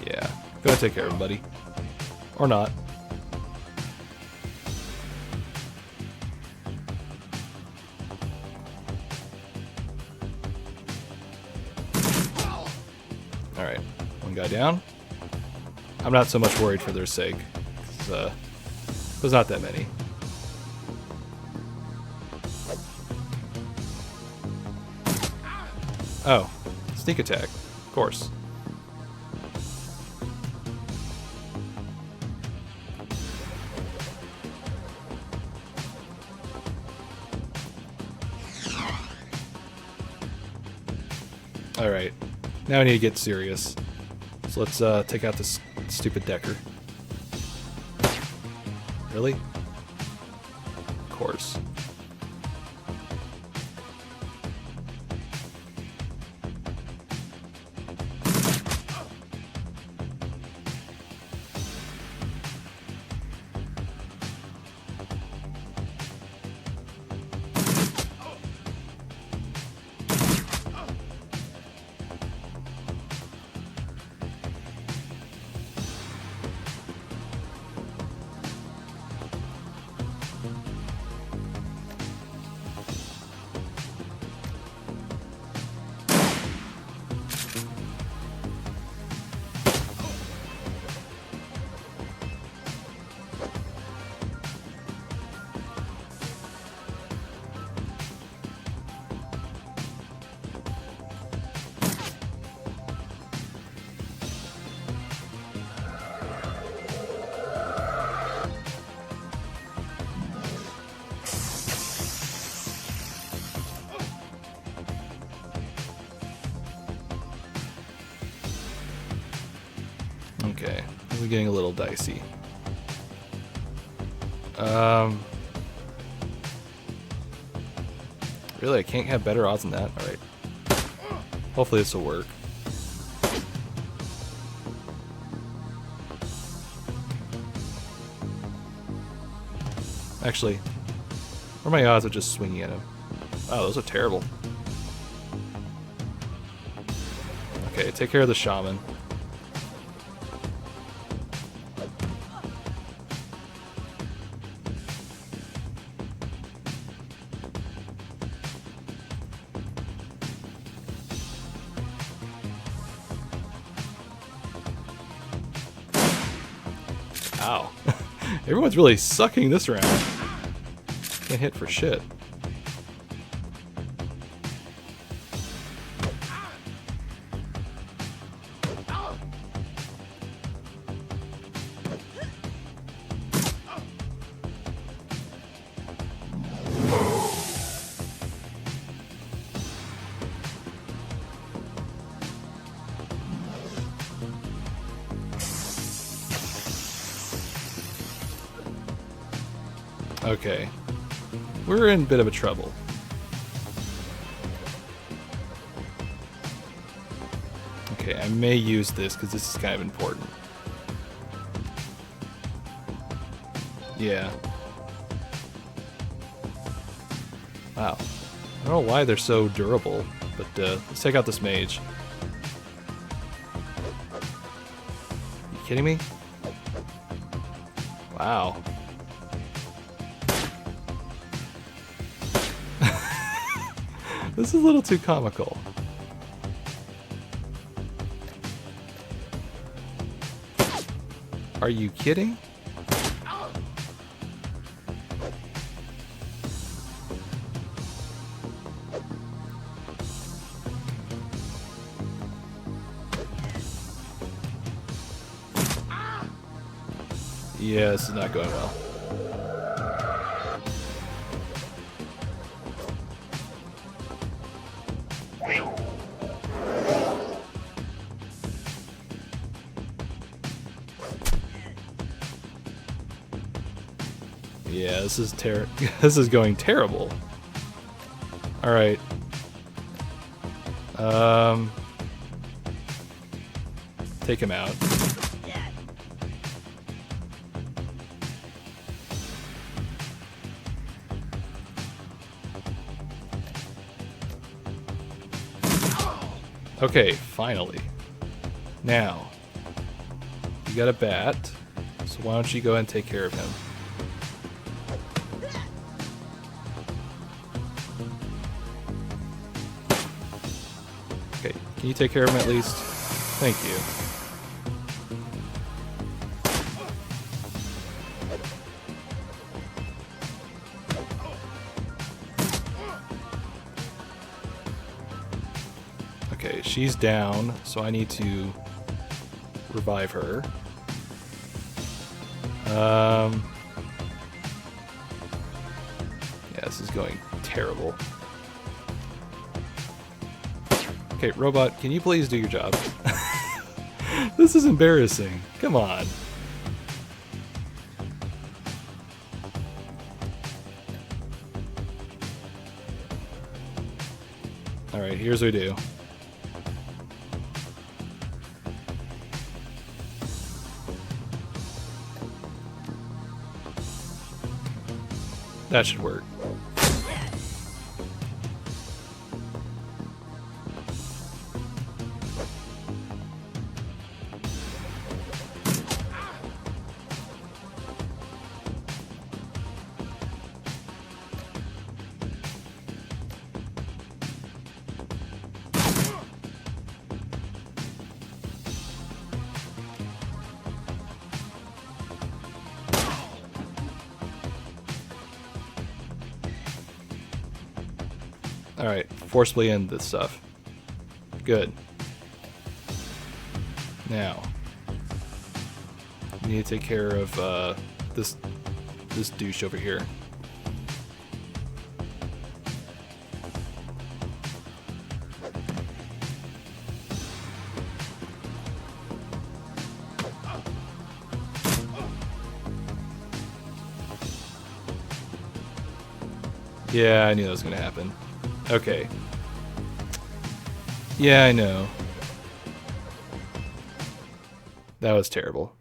Yeah, gonna take care of him, buddy. Or not. Alright, 1 guy down. I'm not so much worried for their sake. There's not that many. Oh, sneak attack. Of course. Alright, now I need to get serious. So let's take out this stupid Decker. Really? Of course. Okay, this is getting a little dicey. Really, I can't have better odds than that? Alright. Hopefully this will work. Actually, what are my odds of just swinging at him? Wow, those are terrible. Okay, take care of the shaman. Ow. Everyone's really sucking this round. Can't hit for shit. Okay. We're in a bit of a trouble. Okay, I may use this because this is kind of important. Yeah. Wow. I don't know why they're so durable, but let's take out this mage. You kidding me? Wow. This is a little too comical. Are you kidding? Yeah, this is not going well. Yeah, this is this is going terrible. All right. Take him out. Okay, finally. Now, you got a bat, so why don't you go ahead and take care of him? Okay, can you take care of him at least? Thank you. Okay, she's down, so I need to revive her. Yeah, this is going terrible. Okay, robot, can you please do your job? This is embarrassing. Come on. Alright, here's what we do. That should work. Alright, forcibly end this stuff. Good. Now, we need to take care of this douche over here. Yeah, I knew that was going to happen. Okay. Yeah, I know. That was terrible.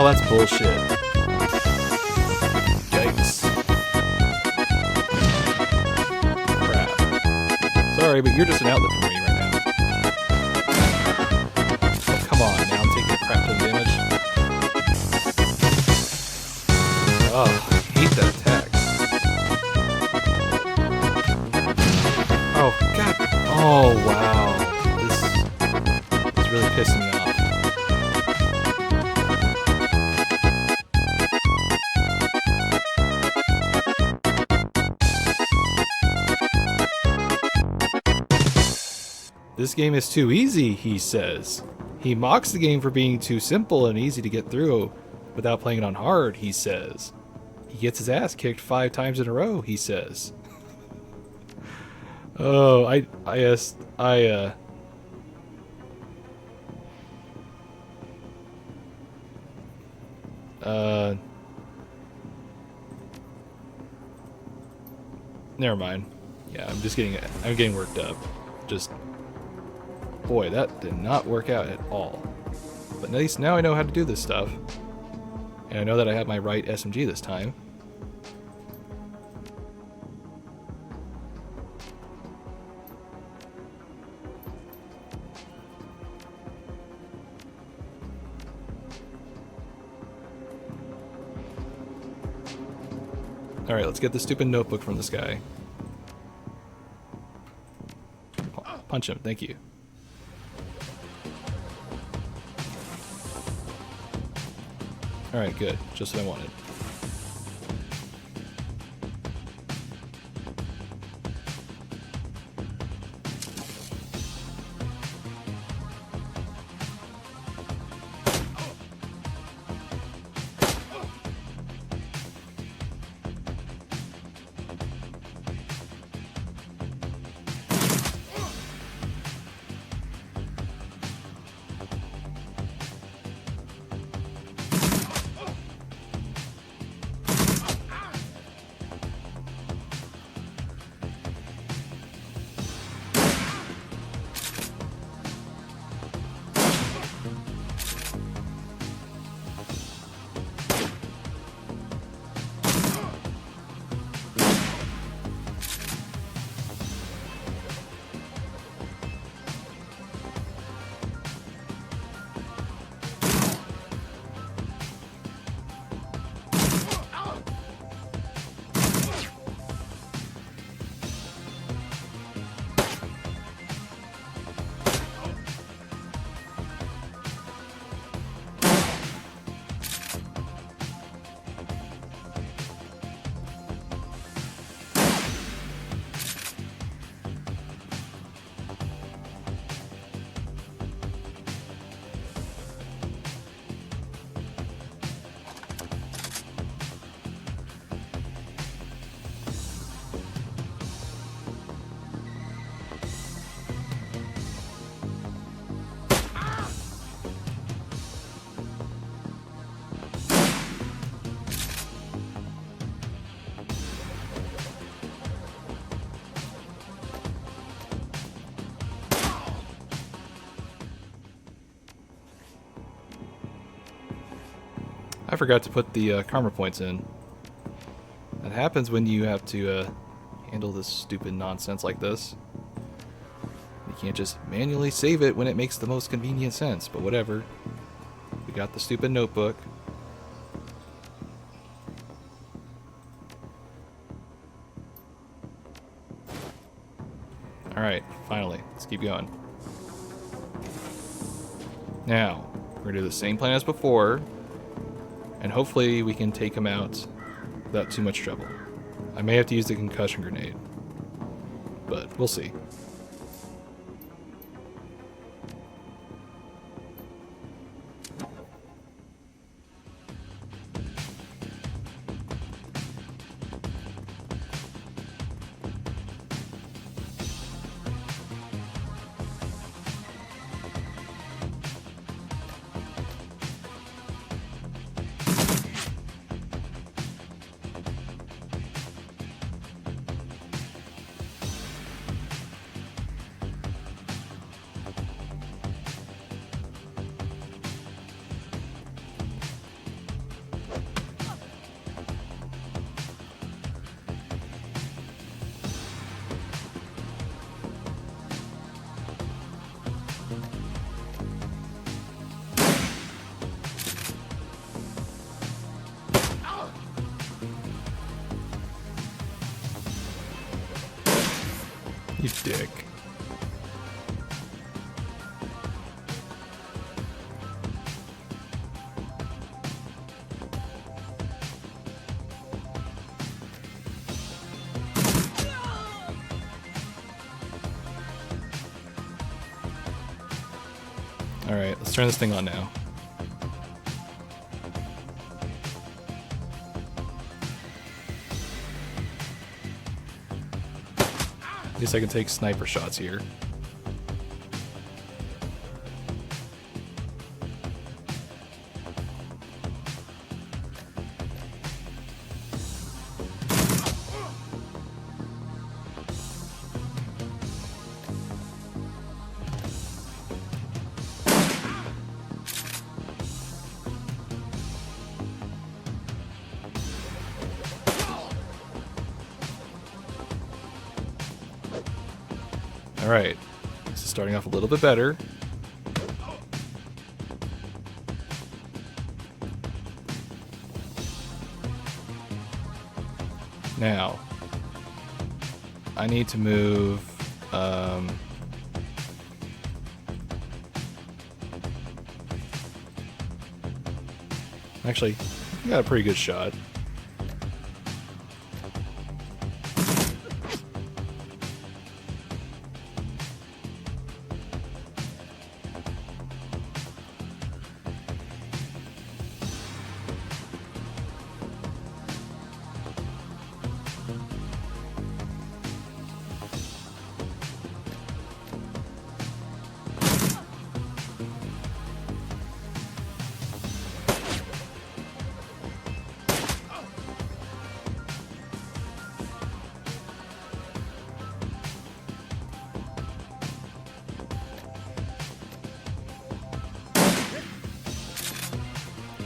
Oh, that's bullshit. Yikes. Crap. Sorry, but you're just an outlet for me right now. Oh, come on, now I'm taking a crap ton of damage. Oh, I hate that attack. Oh, God. Oh, wow. This is really pissing me off. This game is too easy, he says. He mocks the game for being too simple and easy to get through without playing it on hard, he says. He gets his ass kicked 5 times in a row, he says. Oh, never mind. Yeah, I'm getting worked up. Just, boy, that did not work out at all. But at least now I know how to do this stuff. And I know that I have my right SMG this time. Alright, let's get the stupid notebook from this guy. Punch him, thank you. Alright, good. Just what I wanted. I forgot to put the karma points in. That happens when you have to handle this stupid nonsense like this. You can't just manually save it when it makes the most convenient sense, but whatever. We got the stupid notebook. Alright, finally. Let's keep going. Now, we're going to do the same plan as before. And hopefully we can take him out without too much trouble. I may have to use the concussion grenade, but we'll see. You dick. Alright, let's turn this thing on now. At least I can take sniper shots here. Alright, this is starting off a little bit better. Now, I need to move, actually, I got a pretty good shot.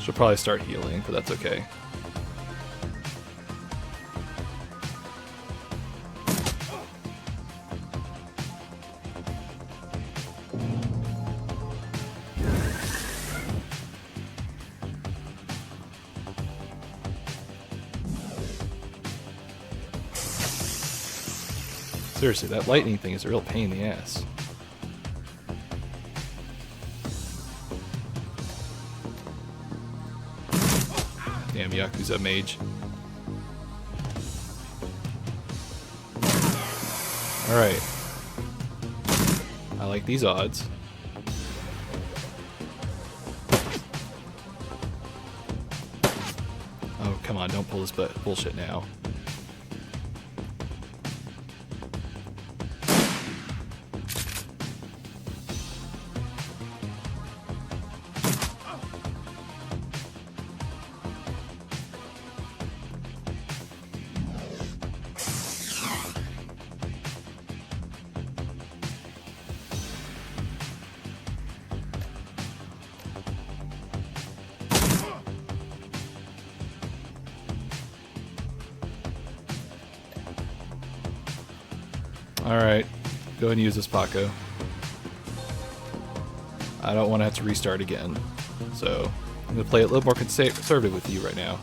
Should probably start healing, but that's okay. Seriously, that lightning thing is a real pain in the ass. Damn, Yakuza mage. Alright. I like these odds. Oh, come on, don't pull this bullshit now. Alright, go ahead and use this Paco. I don't want to have to restart again, so I'm going to play it a little more conservative with you right now.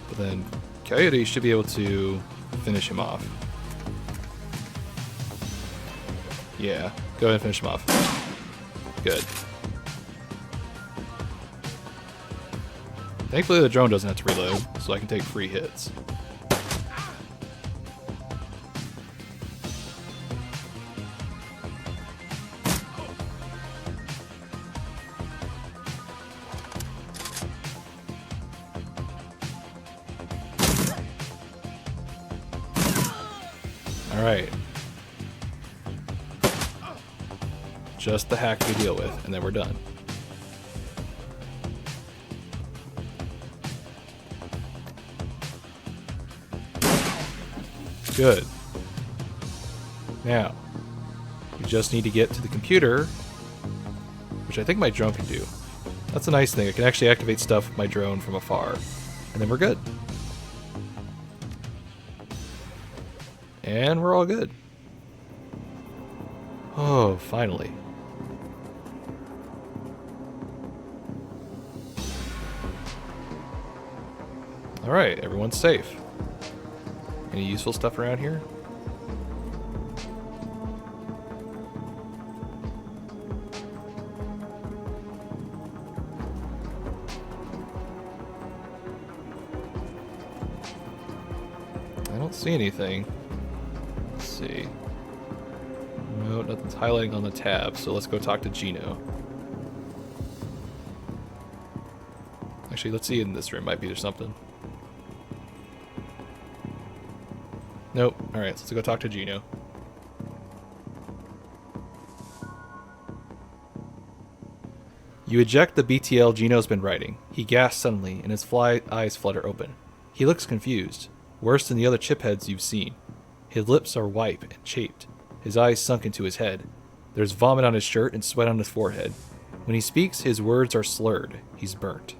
But then Coyote should be able to finish him off. Yeah, go ahead and finish him off. Good. Thankfully the drone doesn't have to reload, so I can take free hits. Alright. Just the hack we deal with, and then we're done. Good. Now, we just need to get to the computer, which I think my drone can do. That's a nice thing. I can actually activate stuff with my drone from afar, and then we're good. And we're all good. Oh, finally. Alright, everyone's safe. Any useful stuff around here? see anything. Let's see. No, nothing's highlighting on the tab, so let's go talk to Gino. Actually, let's see in this room. Might be there's something. Nope. Alright, so let's go talk to Gino. You eject the BTL Gino's been writing. He gasps suddenly, and his eyes flutter open. He looks confused, worse than the other chipheads you've seen. His lips are white and chafed, his eyes sunk into his head. There's vomit on his shirt and sweat on his forehead. When he speaks, his words are slurred. He's burnt.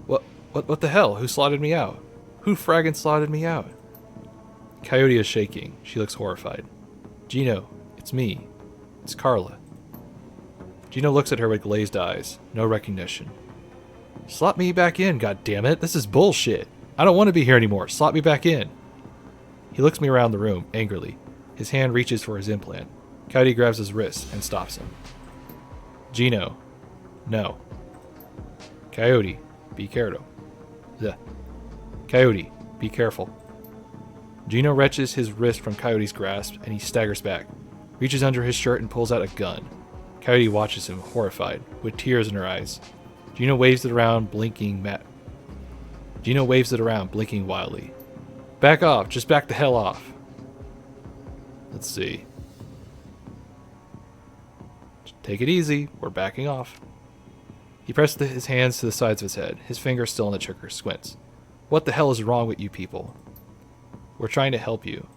What the hell? Who slotted me out? Who fraggin' slotted me out? Coyote is shaking. She looks horrified. Gino, it's me. It's Carla. Gino looks at her with glazed eyes. No recognition. Slot me back in, goddammit. This is bullshit. I don't want to be here anymore. Slot me back in. He looks me around the room, angrily. His hand reaches for his implant. Coyote grabs his wrist and stops him. Gino. No. Coyote. Be careful. Blech. Coyote. Be careful. Gino wrenches his wrist from Coyote's grasp, and he staggers back, reaches under his shirt and pulls out a gun. Coyote watches him, horrified, with tears in her eyes. Gino waves it around, blinking wildly. Back off! Just back the hell off! Let's see. Take it easy. We're backing off. He presses his hands to the sides of his head, his fingers still on the trigger, squints. What the hell is wrong with you people? We're trying to help you.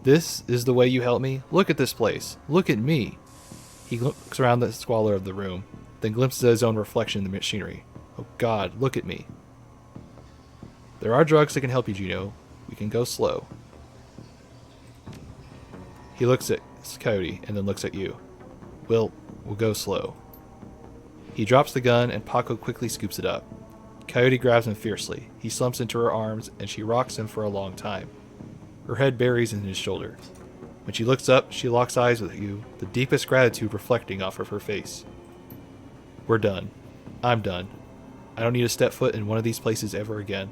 This is the way you help me? Look at this place. Look at me. He looks around the squalor of the room, then glimpses at his own reflection in the machinery. Oh God, look at me. There are drugs that can help you, Gino. We can go slow. He looks at Coyote and then looks at you. We'll go slow. He drops the gun and Paco quickly scoops it up. Coyote grabs him fiercely. He slumps into her arms and she rocks him for a long time. Her head buries in his shoulder. When she looks up, she locks eyes with you, the deepest gratitude reflecting off of her face. We're done. I'm done. I don't need to step foot in one of these places ever again.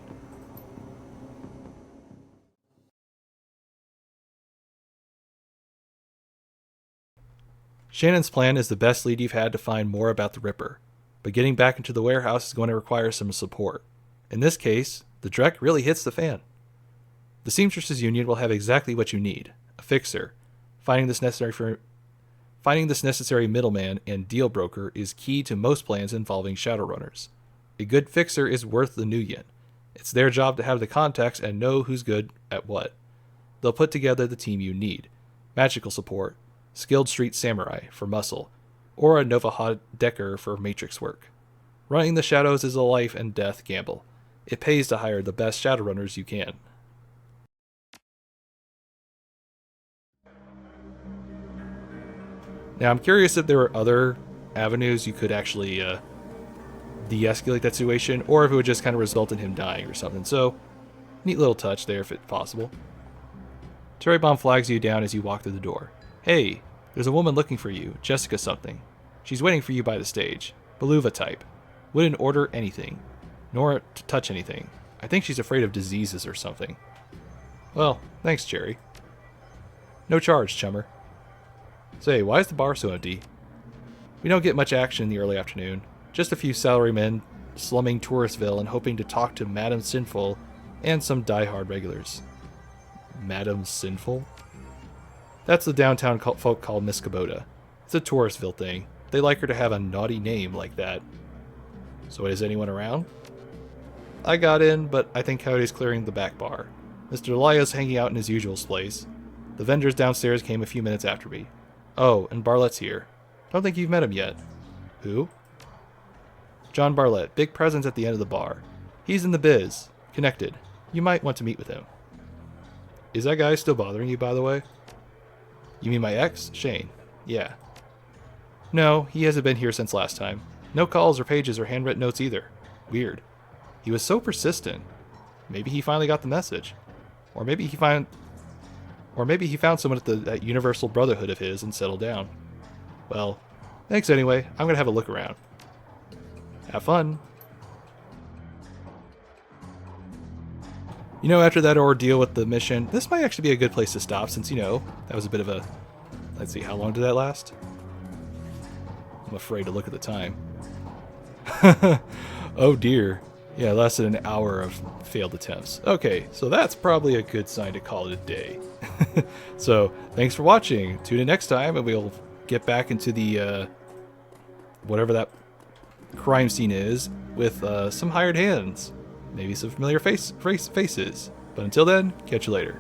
Shannon's plan is the best lead you've had to find more about the Ripper, but getting back into the warehouse is going to require some support. In this case, the drek really hits the fan. The Seamstresses Union will have exactly what you need. A fixer. Finding this necessary middleman and deal broker is key to most plans involving Shadowrunners. A good fixer is worth the nuyen. It's their job to have the contacts and know who's good at what. They'll put together the team you need. Magical support, skilled street samurai for muscle, or a Nova Decker for matrix work. Running the shadows is a life and death gamble. It pays to hire the best Shadowrunners you can. Now, I'm curious if there were other avenues you could actually de-escalate that situation, or if it would just kind of result in him dying or something. So, neat little touch there if it's possible. Terry Bomb flags you down as you walk through the door. Hey, there's a woman looking for you, Jessica something. She's waiting for you by the stage. Beluva type. Wouldn't order anything, nor to touch anything. I think she's afraid of diseases or something. Well, thanks, Jerry. No charge, chummer. Say, why is the bar so empty? We don't get much action in the early afternoon. Just a few salarymen slumming Touristville and hoping to talk to Madam Sinful and some die-hard regulars. Madam Sinful? That's the downtown folk called Miss Kubota. It's a Touristville thing. They like her to have a naughty name like that. So is anyone around? I got in, but I think Coyote's clearing the back bar. Mr. Elias hanging out in his usual place. The vendors downstairs came a few minutes after me. Oh, and Barlett's here. Don't think you've met him yet. Who? John Barlett, big presence at the end of the bar. He's in the biz. Connected. You might want to meet with him. Is that guy still bothering you, by the way? You mean my ex, Shane? Yeah. No, he hasn't been here since last time. No calls or pages or handwritten notes either. Weird. He was so persistent. Maybe he finally got the message. Or maybe he found someone at that Universal Brotherhood of his and settled down. Well, thanks anyway. I'm going to have a look around. Have fun. You know, after that ordeal with the mission, this might actually be a good place to stop since, you know, that was a bit of a... Let's see, how long did that last? I'm afraid to look at the time. Oh dear. Yeah, it lasted an hour of failed attempts. Okay, so that's probably a good sign to call it a day. So, thanks for watching. Tune in next time and we'll get back into the, whatever that crime scene is with some hired hands. Maybe some familiar faces. But until then, catch you later.